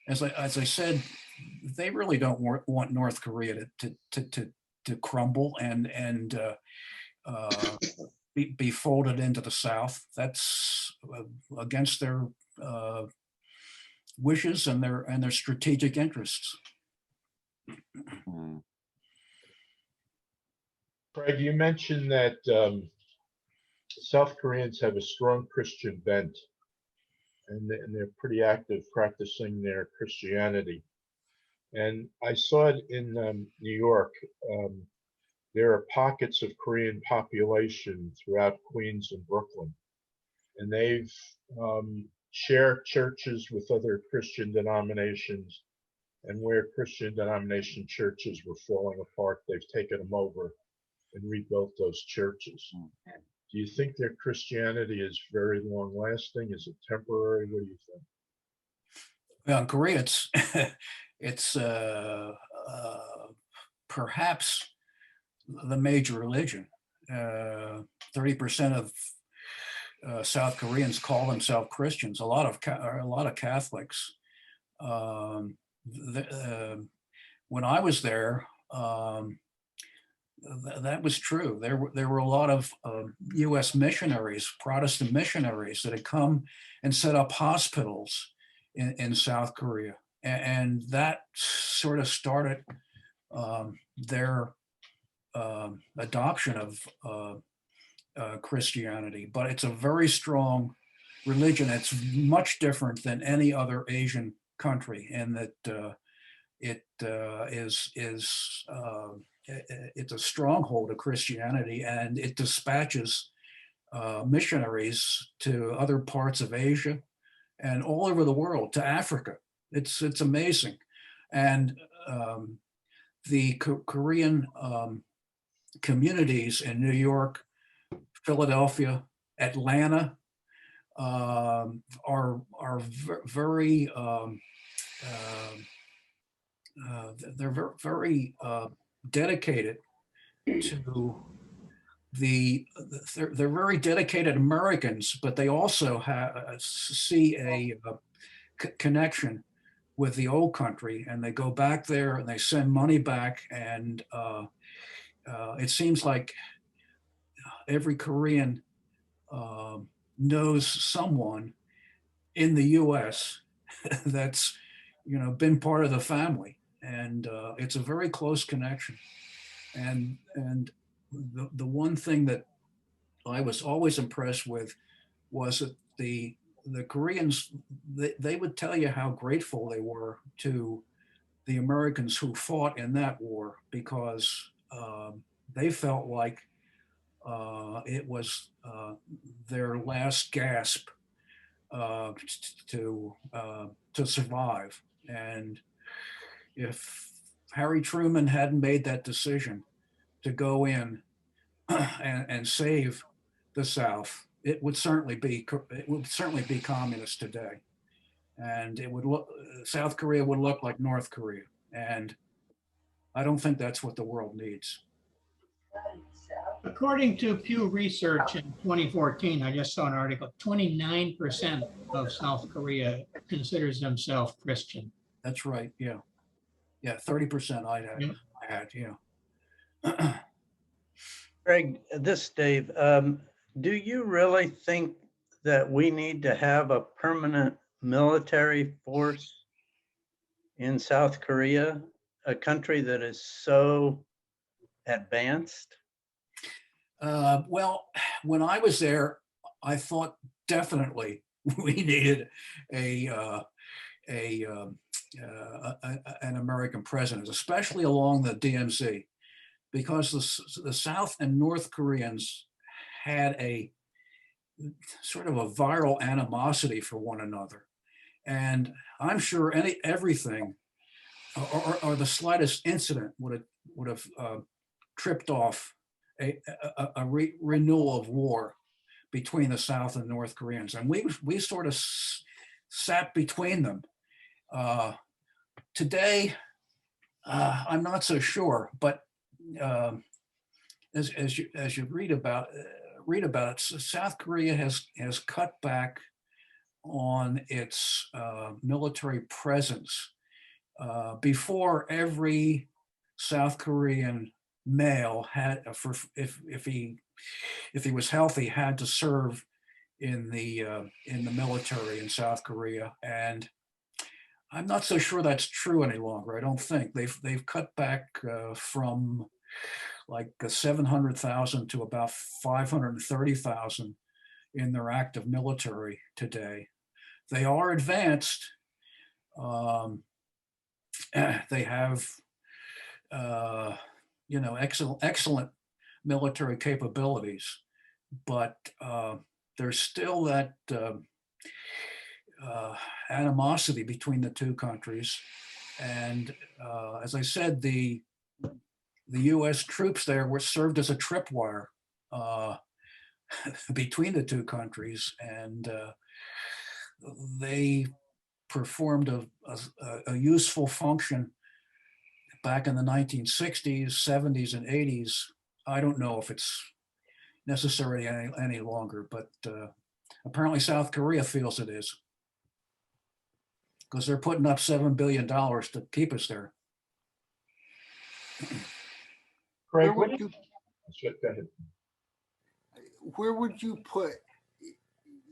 as I said, they really don't want North Korea to crumble and be folded into the South. That's against their wishes and their strategic interests. Craig, you mentioned that South Koreans have a strong Christian bent, and they're pretty active practicing their Christianity. And I saw it in New York. There are pockets of Korean population throughout Queens and Brooklyn, and they've shared churches with other Christian denominations. And where Christian denomination churches were falling apart, they've taken them over and rebuilt those churches. Do you think their Christianity is very long lasting? Is it temporary? What do you think? Well, in Korea, it's perhaps the major religion. 30% of South Koreans call themselves Christians. A lot of Catholics. When I was there, that was true. There were a lot of U.S. missionaries, Protestant missionaries, that had come and set up hospitals in South Korea, and that sort of started their adoption of Christianity. But it's a very strong religion. It's much different than any other Asian country, in that it's a stronghold of Christianity, and it dispatches missionaries to other parts of Asia and all over the world, to Africa. It's amazing. And the Korean communities in New York, Philadelphia, Atlanta are very they're very dedicated to they're very dedicated Americans, but they also see a connection with the old country, and they go back there and they send money back, and it seems like every Korean knows someone in the U.S. that's, you know, been part of the family, and it's a very close connection. And the one thing that I was always impressed with was that the Koreans, they would tell you how grateful they were to the Americans who fought in that war, because they felt like it was their last gasp to survive. And if Harry Truman hadn't made that decision to go in and save the South, it would certainly be communist today, and South Korea would look like North Korea, and I don't think that's what the world needs. According to Pew Research in 2014, I just saw an article, 29% of South Korea considers themselves Christian. That's right. Yeah. Yeah. 30% Yeah. I had. Yeah. Greg, this is Dave. Do you really think that we need to have a permanent military force in South Korea, a country that is so advanced? Well, when I was there, I thought definitely we needed a, a, um, an American president, especially along the DMZ, because the South and North Koreans had a sort of a viral animosity for one another. And I'm sure everything or the slightest incident would have tripped off a renewal of war between the South and North Koreans, and we sort of sat between them. Today, I'm not so sure, but as you read about it, South Korea has cut back on its military presence. Before, every South Korean male had, if he was healthy, had to serve in the military in South Korea, and I'm not so sure that's true any longer. I don't think they've cut back from like 700,000 to about 530,000 in their active military today. They are advanced. They have excellent military capabilities, but there's still that animosity between the two countries. And as I said, the U.S. troops there were served as a tripwire between the two countries, and they performed a useful function back in the 1960s, 70s, and 80s. I don't know if it's necessary any longer, but apparently South Korea feels it is, because they're putting up $7 billion to keep us there. Craig, Where would you, go ahead. where would you put,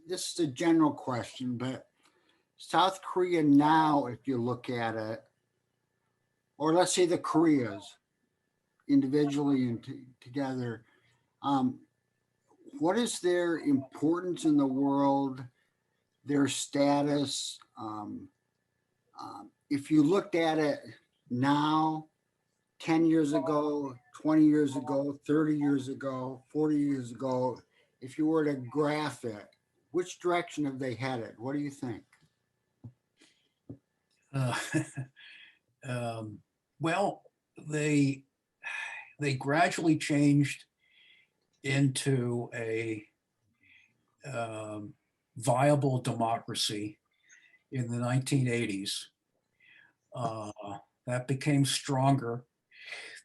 this is a general question, but South Korea now, if you look at it, or let's say the Koreas individually and together, what is their importance in the world, their status? If you looked at it now, 10 years ago, 20 years ago, 30 years ago, 40 years ago, if you were to graph it, which direction have they headed? What do you think? Well, they gradually changed into a viable democracy in the 1980s. That became stronger.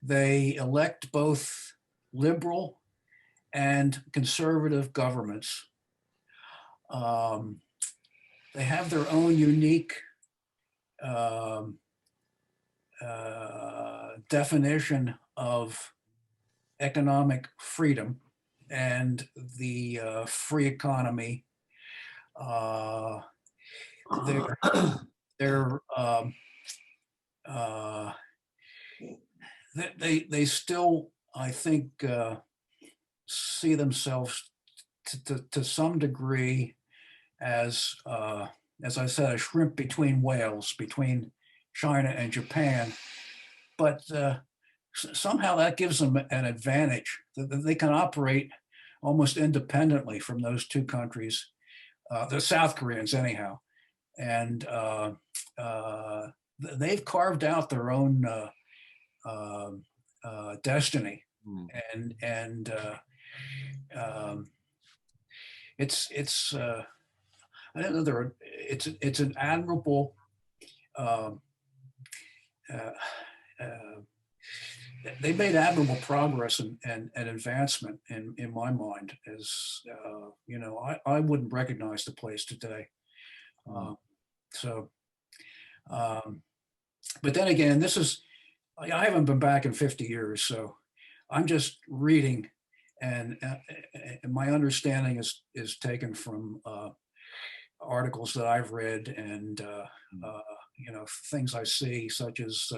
They elect both liberal and conservative governments. They have their own unique definition of economic freedom and the free economy. They still, I think, see themselves to some degree as I said, a shrimp between whales, between China and Japan. But somehow that gives them an advantage, that they can operate almost independently from those two countries, the South Koreans anyhow. And they've carved out their own destiny. And it's I don't know, it's an admirable they made admirable progress and advancement in my mind. As I wouldn't recognize the place today. So But then again, I haven't been back in 50 years, so I'm just reading, and my understanding is taken from articles that I've read and things I see, such as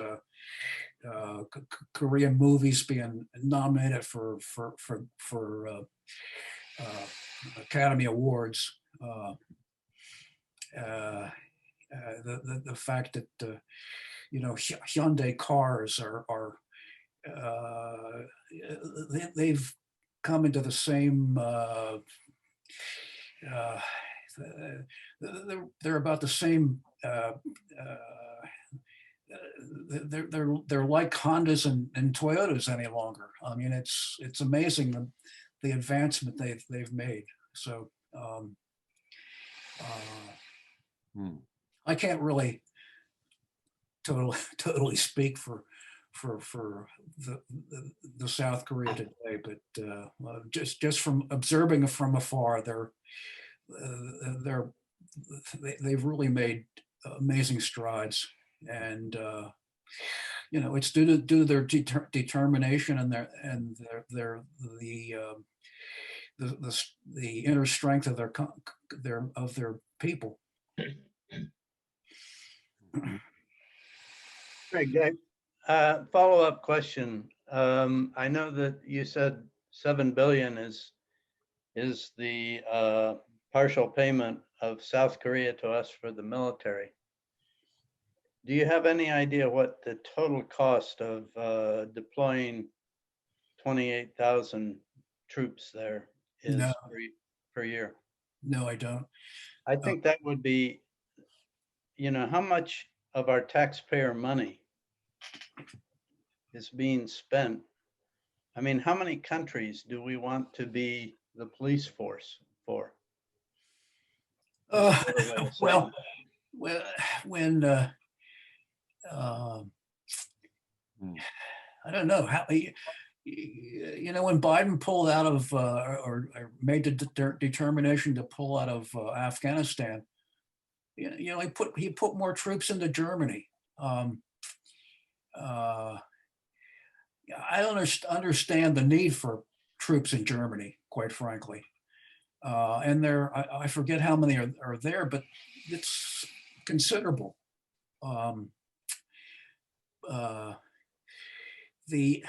Korean movies being nominated for Academy Awards. The fact that Hyundai cars they've come into the same they're about the same they're like Hondas and Toyotas any longer. I mean, it's amazing the advancement they've made. So I can't really totally speak for the South Korea today, but just from observing from afar, they've really made amazing strides, and it's due to their determination and the inner strength of their people. Greg, follow-up question. I know that you said 7 billion is the partial payment of South Korea to us for the military. Do you have any idea what the total cost of deploying 28,000 troops there is No. per year? No, I don't. I think that would be, how much of our taxpayer money is being spent? I mean, how many countries do we want to be the police force for? Well, when I don't know how, when Biden pulled out of or made the determination to pull out of Afghanistan, he put more troops into Germany. I don't understand the need for troops in Germany, quite frankly. And I forget how many are there, but it's considerable. The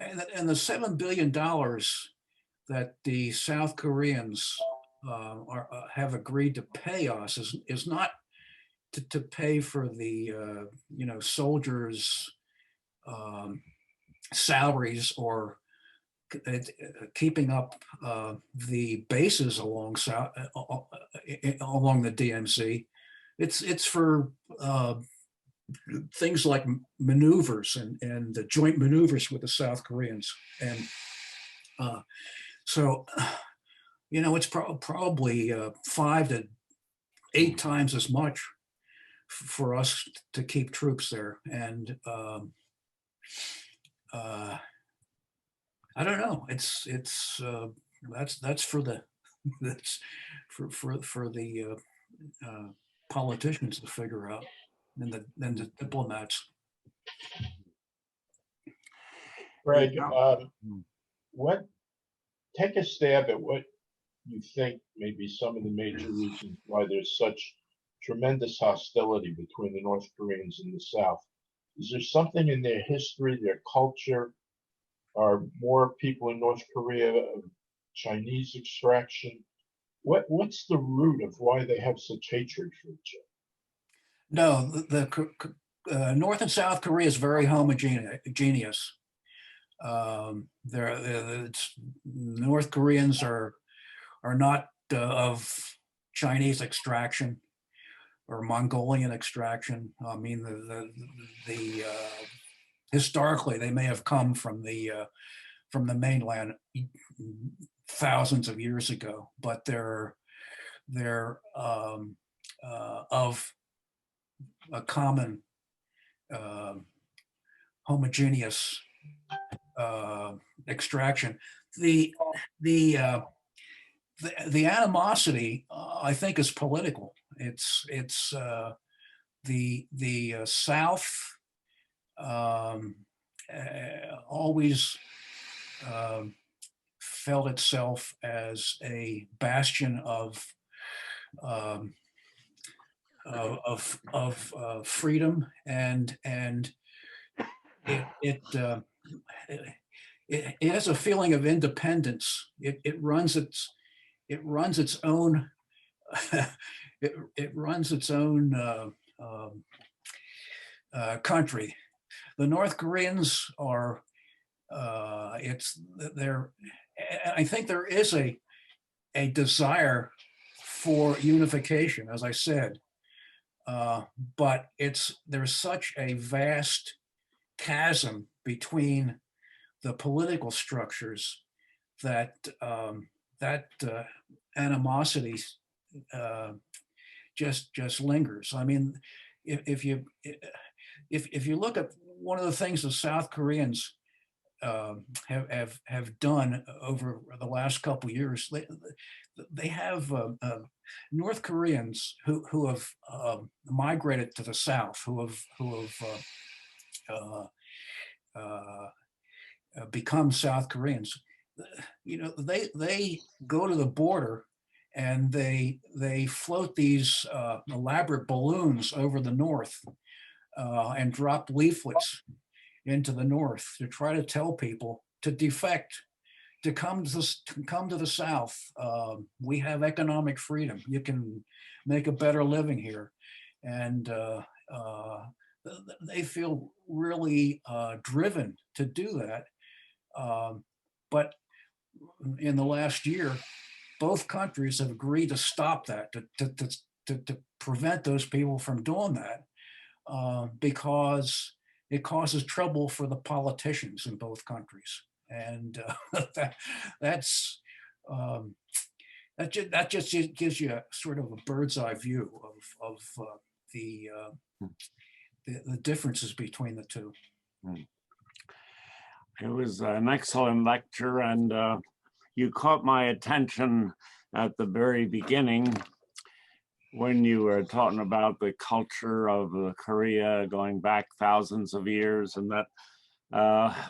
$7 billion that the South Koreans have agreed to pay us is not to pay for the soldiers' salaries or keeping up the bases along the DMZ. It's for things like maneuvers and the joint maneuvers with the South Koreans, and so it's probably 5 to 8 times as much for us to keep troops there, and I don't know. It's that's for the for the politicians to figure out, and the diplomats. Greg, take a stab at what you think may be some of the major reasons why there's such tremendous hostility between the North Koreans and the South. Is there something in their history, their culture? Are more people in North Korea of Chinese extraction? What's the root of why they have such hatred for each other? No, the North and South Korea is very homogeneous. North Koreans are not of Chinese extraction or Mongolian extraction. I mean, the historically they may have come from the mainland thousands of years ago, but they're of a common homogeneous extraction. The animosity, I think, is political. It's the South always felt itself as a bastion of freedom, and it has a feeling of independence. It runs its own it runs its own country. The North Koreans are I think there is a desire for unification, as I said, but there's such a vast chasm between the political structures that animosity just lingers. I mean, if you look at one of the things the South Koreans have done over the last couple of years, they have North Koreans who have migrated to the South, who have become South Koreans. You know, they go to the border and they float these elaborate balloons over the North and drop leaflets into the North to try to tell people to defect, to come to the South. We have economic freedom. You can make a better living here, and they feel really driven to do that. But in the last year, both countries have agreed to stop that, to prevent those people from doing that, because it causes trouble for the politicians in both countries. And that just gives you a sort of a bird's eye view of the differences between the two. It was an excellent lecture, and you caught my attention at the very beginning when you were talking about the culture of Korea going back thousands of years, and that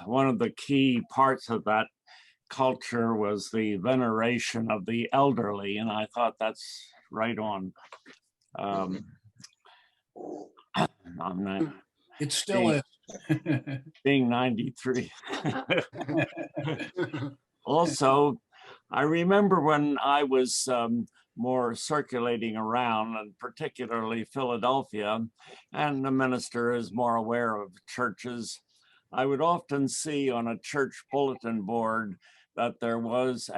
one of the key parts of that culture was the veneration of the elderly, and I thought that's right on. I'm not. It still is. Being 93. Also, I remember when I was more circulating around, and particularly Philadelphia, and the minister is more aware of churches, I would often see on a church bulletin board that there was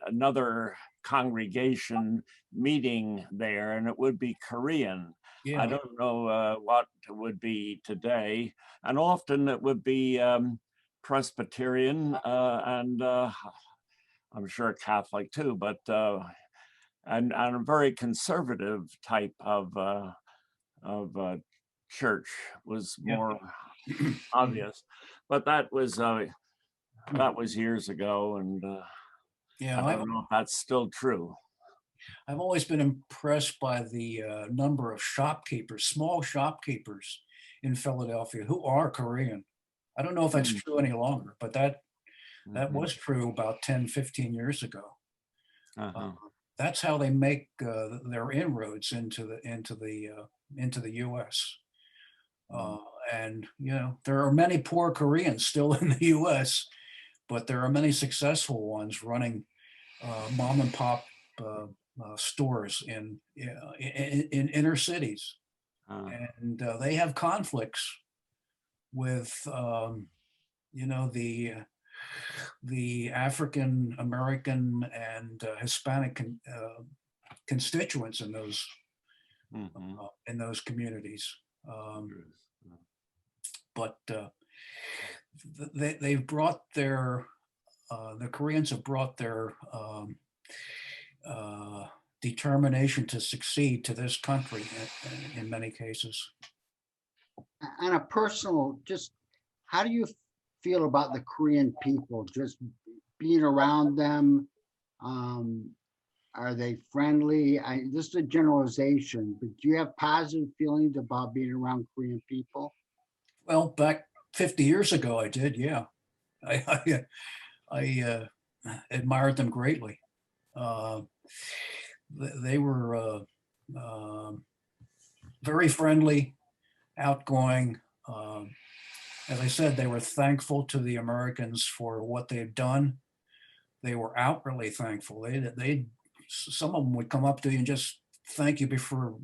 another congregation meeting there, and it would be Korean. Yeah. I don't know what it would be today, and often it would be Presbyterian and I'm sure Catholic too, but and a very conservative type of church was more obvious. But that was years ago, and yeah, I don't know if that's still true. I've always been impressed by the number of shopkeepers, small shopkeepers in Philadelphia who are Korean. I don't know if that's true any longer, but that was true about 10, 15 years ago. That's how they make their inroads into the U.S. And you know, there are many poor Koreans still in the U.S., but there are many successful ones running mom and pop stores in inner cities, and they have conflicts with you know, the African American and Hispanic constituents in those communities. But they've brought their the Koreans have brought their determination to succeed to this country in many cases. On a personal, just how do you feel about the Korean people, just being around them? Are they friendly? This is a generalization, but do you have positive feelings about being around Korean people? Well, back 50 years ago, I did. Yeah, I admired them greatly. Uh, they were very friendly, outgoing. As I said, they were thankful to the Americans for what they've done. They were outwardly thankful. Some of them would come up to you and just thank you before,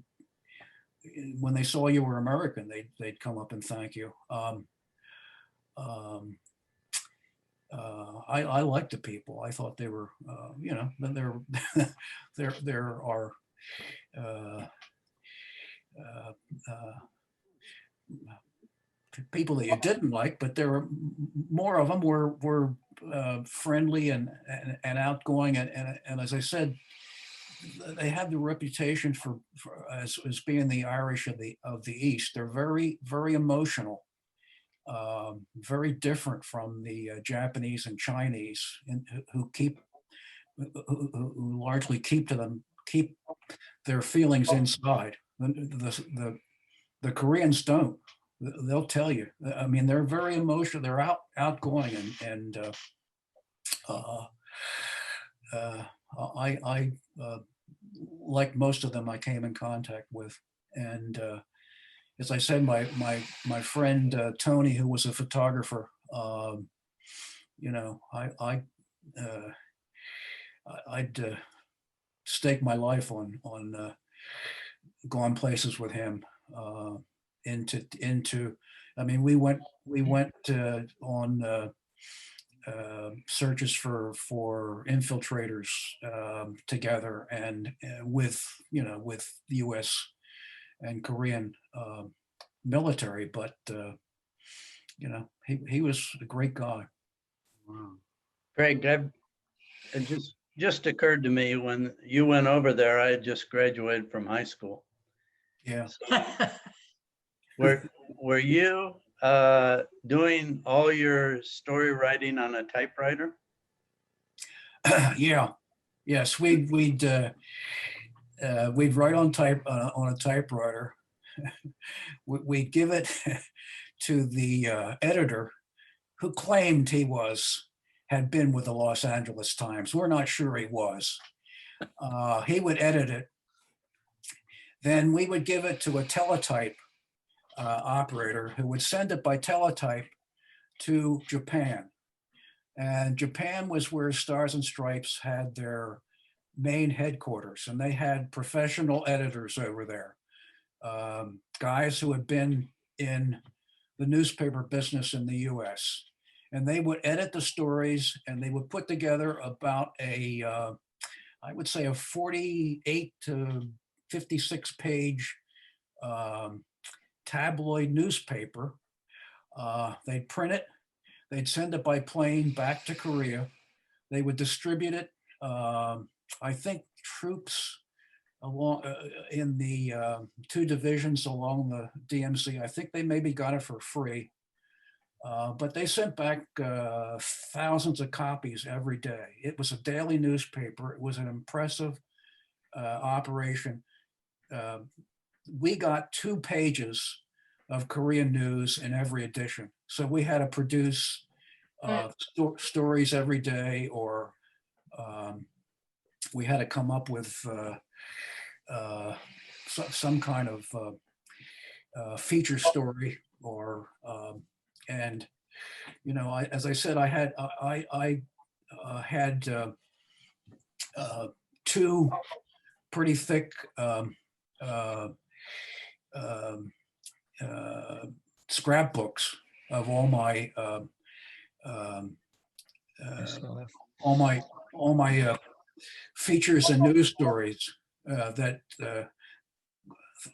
when they saw you were American, they'd come up and thank you. Um, I liked the people. I thought they were, there, there are uh, uh, uh, people that you didn't like, but there were more of them were friendly and outgoing, and as I said, they have the reputation as being the Irish of the East. They're very emotional, very different from the Japanese and Chinese, who largely keep their feelings inside. The Koreans don't. They'll tell you. I mean, they're very emotional. They're outgoing, and I like most of them I came in contact with, and as I said, my friend Tony, who was a photographer, I'd stake my life on going places with him. Into I mean, we went on searches for infiltrators together, and with the U.S. and Korean military, but he was a great guy. Wow. Craig, it just occurred to me when you went over there, I had just graduated from high school. Yeah. Were you doing all your story writing on a typewriter? Yeah. Yes, we'd write on a typewriter. We'd give it to the editor, who claimed had been with the Los Angeles Times. We're not sure he was. He would edit it. Then we would give it to a teletype operator, who would send it by teletype to Japan. And Japan was where Stars and Stripes had their main headquarters, and they had professional editors over there, guys who had been in the newspaper business in the US. And they would edit the stories, and they would put together about I would say a 48 to 56 page tabloid newspaper. They'd print it, they'd send it by plane back to Korea. They would distribute it. I think troops along in the 2 divisions along the DMZ, I think they maybe got it for free. But they sent back thousands of copies every day. It was a daily newspaper. It was an impressive operation. We got 2 pages of Korean news in every edition. So we had to produce stories every day, or we had to come up with some kind of feature story, or and as I said, I had 2 pretty thick scrapbooks of all my features and news stories that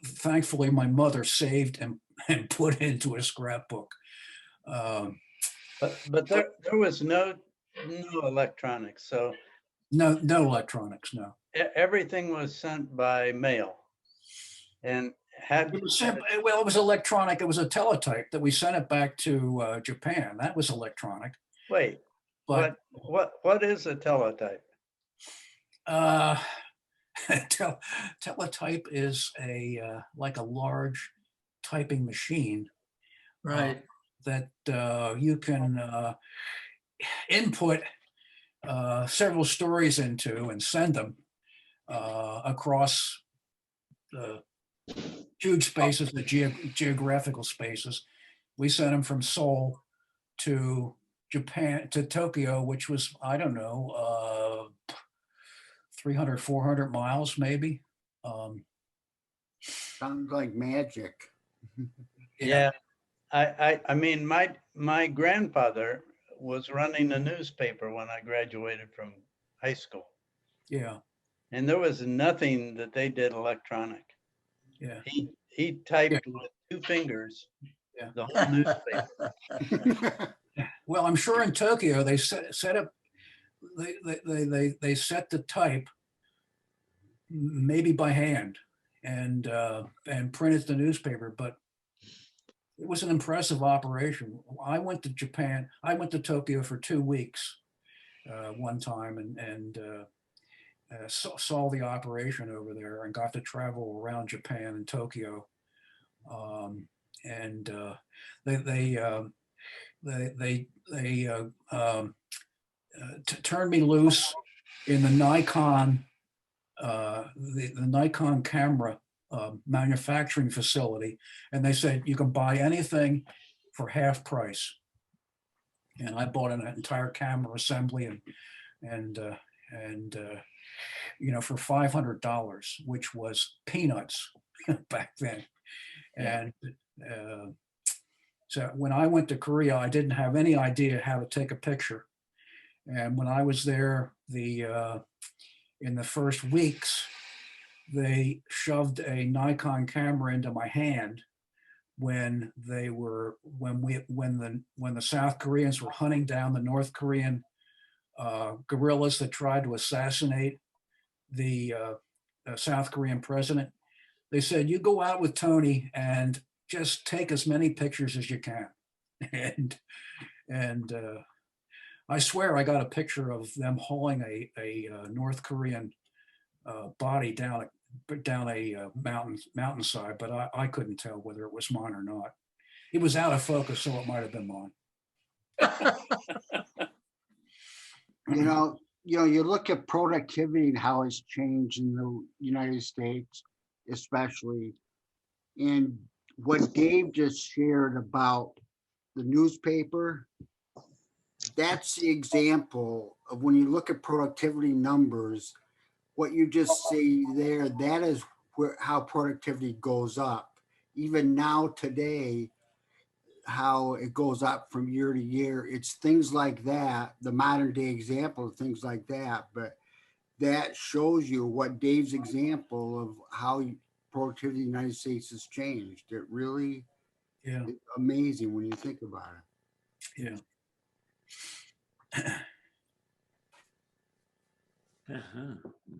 thankfully my mother saved and put into a scrapbook. But there was no electronics, so no electronics, no. Everything was sent by mail, and It was electronic. It was a teletype that we sent it back to Japan. That was electronic. Wait, but what is a teletype? Teletype is like a large typing machine Right. that you can input several stories into and send them across huge spaces, the geographical spaces. We sent them from Seoul to Japan, to Tokyo, which was, I don't know, 300, 400 miles maybe. Sounds like magic. Yeah, I mean, my grandfather was running a newspaper when I graduated from high school, Yeah, and there was nothing that they did electronic. yeah. He typed with 2 fingers Yeah. the whole newspaper. Well, I'm sure in Tokyo they set up, they set the type maybe by hand and printed the newspaper, but it was an impressive operation. I went to Japan. I went to Tokyo for 2 weeks one time and saw the operation over there and got to travel around Japan and Tokyo. And turned me loose in the Nikon, the Nikon camera manufacturing facility, and they said you can buy anything for half price. And I bought an entire camera assembly and you know, for $500, which was peanuts back then. And so when I went to Korea, I didn't have any idea how to take a picture. And when I was there, in the first weeks, they shoved a Nikon camera into my hand when the South Koreans were hunting down the North Korean guerrillas that tried to assassinate the South Korean president. They said, you go out with Tony and just take as many pictures as you can. And I swear I got a picture of them hauling a North Korean body down a mountainside, but I couldn't tell whether it was mine or not. It was out of focus, so it might have been mine. You look at productivity and how it's changed in the United States, especially. And what Dave just shared about the newspaper, that's the example of when you look at productivity numbers, what you just see there, that is how productivity goes up. Even now today, how it goes up from year to year. It's things like that, the modern day example of things like that. But that shows you what Dave's example of how productivity in the United States has changed. It really is amazing when you think about it. Yeah.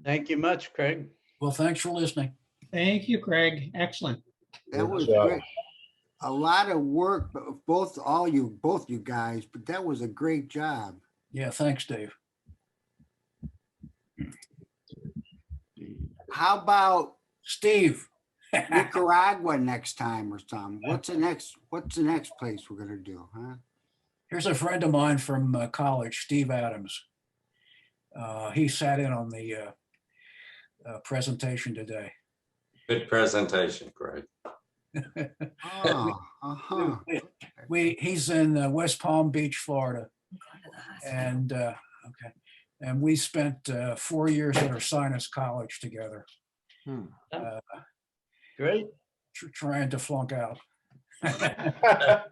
Thank you much, Craig. Well, thanks for listening. Thank you, Craig. Excellent. That was great. A lot of work, both you guys, but that was a great job. Yeah, thanks, Dave. How about Steve? Nicaragua next time or something? What's the next place we're gonna do, huh? Here's a friend of mine from college, Steve Adams. He sat in on the presentation today. Good presentation, Greg. He's in West Palm Beach, Florida, and and we spent 4 years at Ursinus College together. Great. Trying to flunk out. That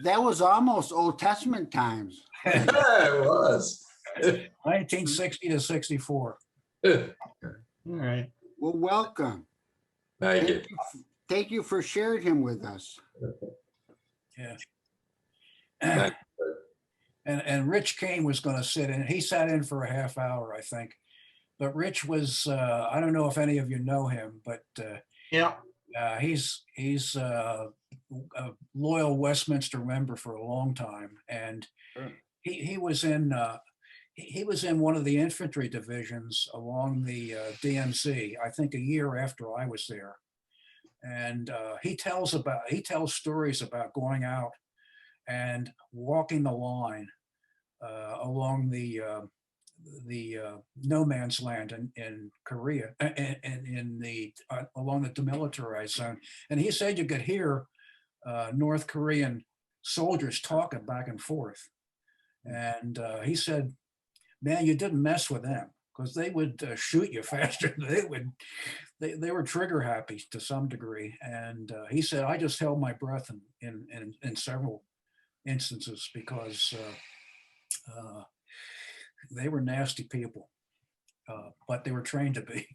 was almost Old Testament times. Yeah, it was. 1960 to 64. All right. Well, welcome. Thank you. Thank you for sharing him with us. Yeah. Thank And Rich Kane was going to sit in. He sat in for a half hour, I think. But Rich was, I don't know if any of you know him, but Yeah. he's a loyal Westminster member for a long time. And he was in he was in one of the infantry divisions along the DMZ, I think a year after I was there. And he tells stories about going out and walking the line along the no man's land in Korea and in the along the demilitarized zone. And he said you could hear North Korean soldiers talking back and forth. And he said, man, you didn't mess with them because they would shoot you faster. They were trigger happy to some degree. And he said, I just held my breath in several instances because they were nasty people, but they were trained to be.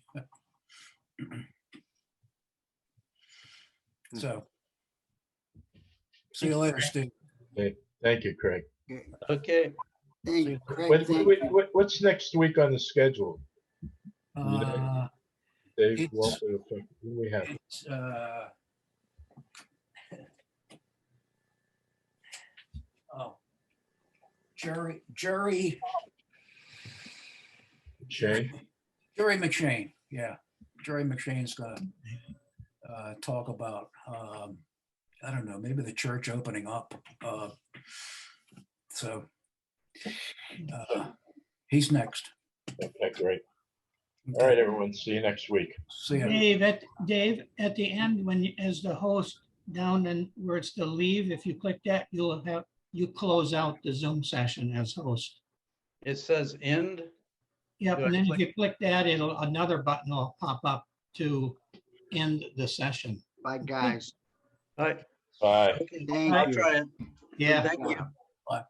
So, see you later, Steve. Thank you, Craig. Okay, Thank Craig, thank you. What's next week on the schedule? Dave, It's- Walter, what do we have? It's, oh, Jerry Shay? McShane. Yeah, Jerry McShane's gonna talk about, I don't know, maybe the church opening up. So he's next. Okay, great. All right, everyone. See you next week. See ya. Dave, at the end, when you, as the host down and where it's the leave, if you click that, you close out the Zoom session as host. it says end. Yep, Do I and then if click? you click that, another button will pop up to end the session. Bye, guys. All right, Bye. okay, Thank I'll you. try it. Yeah. Thank you. Bye.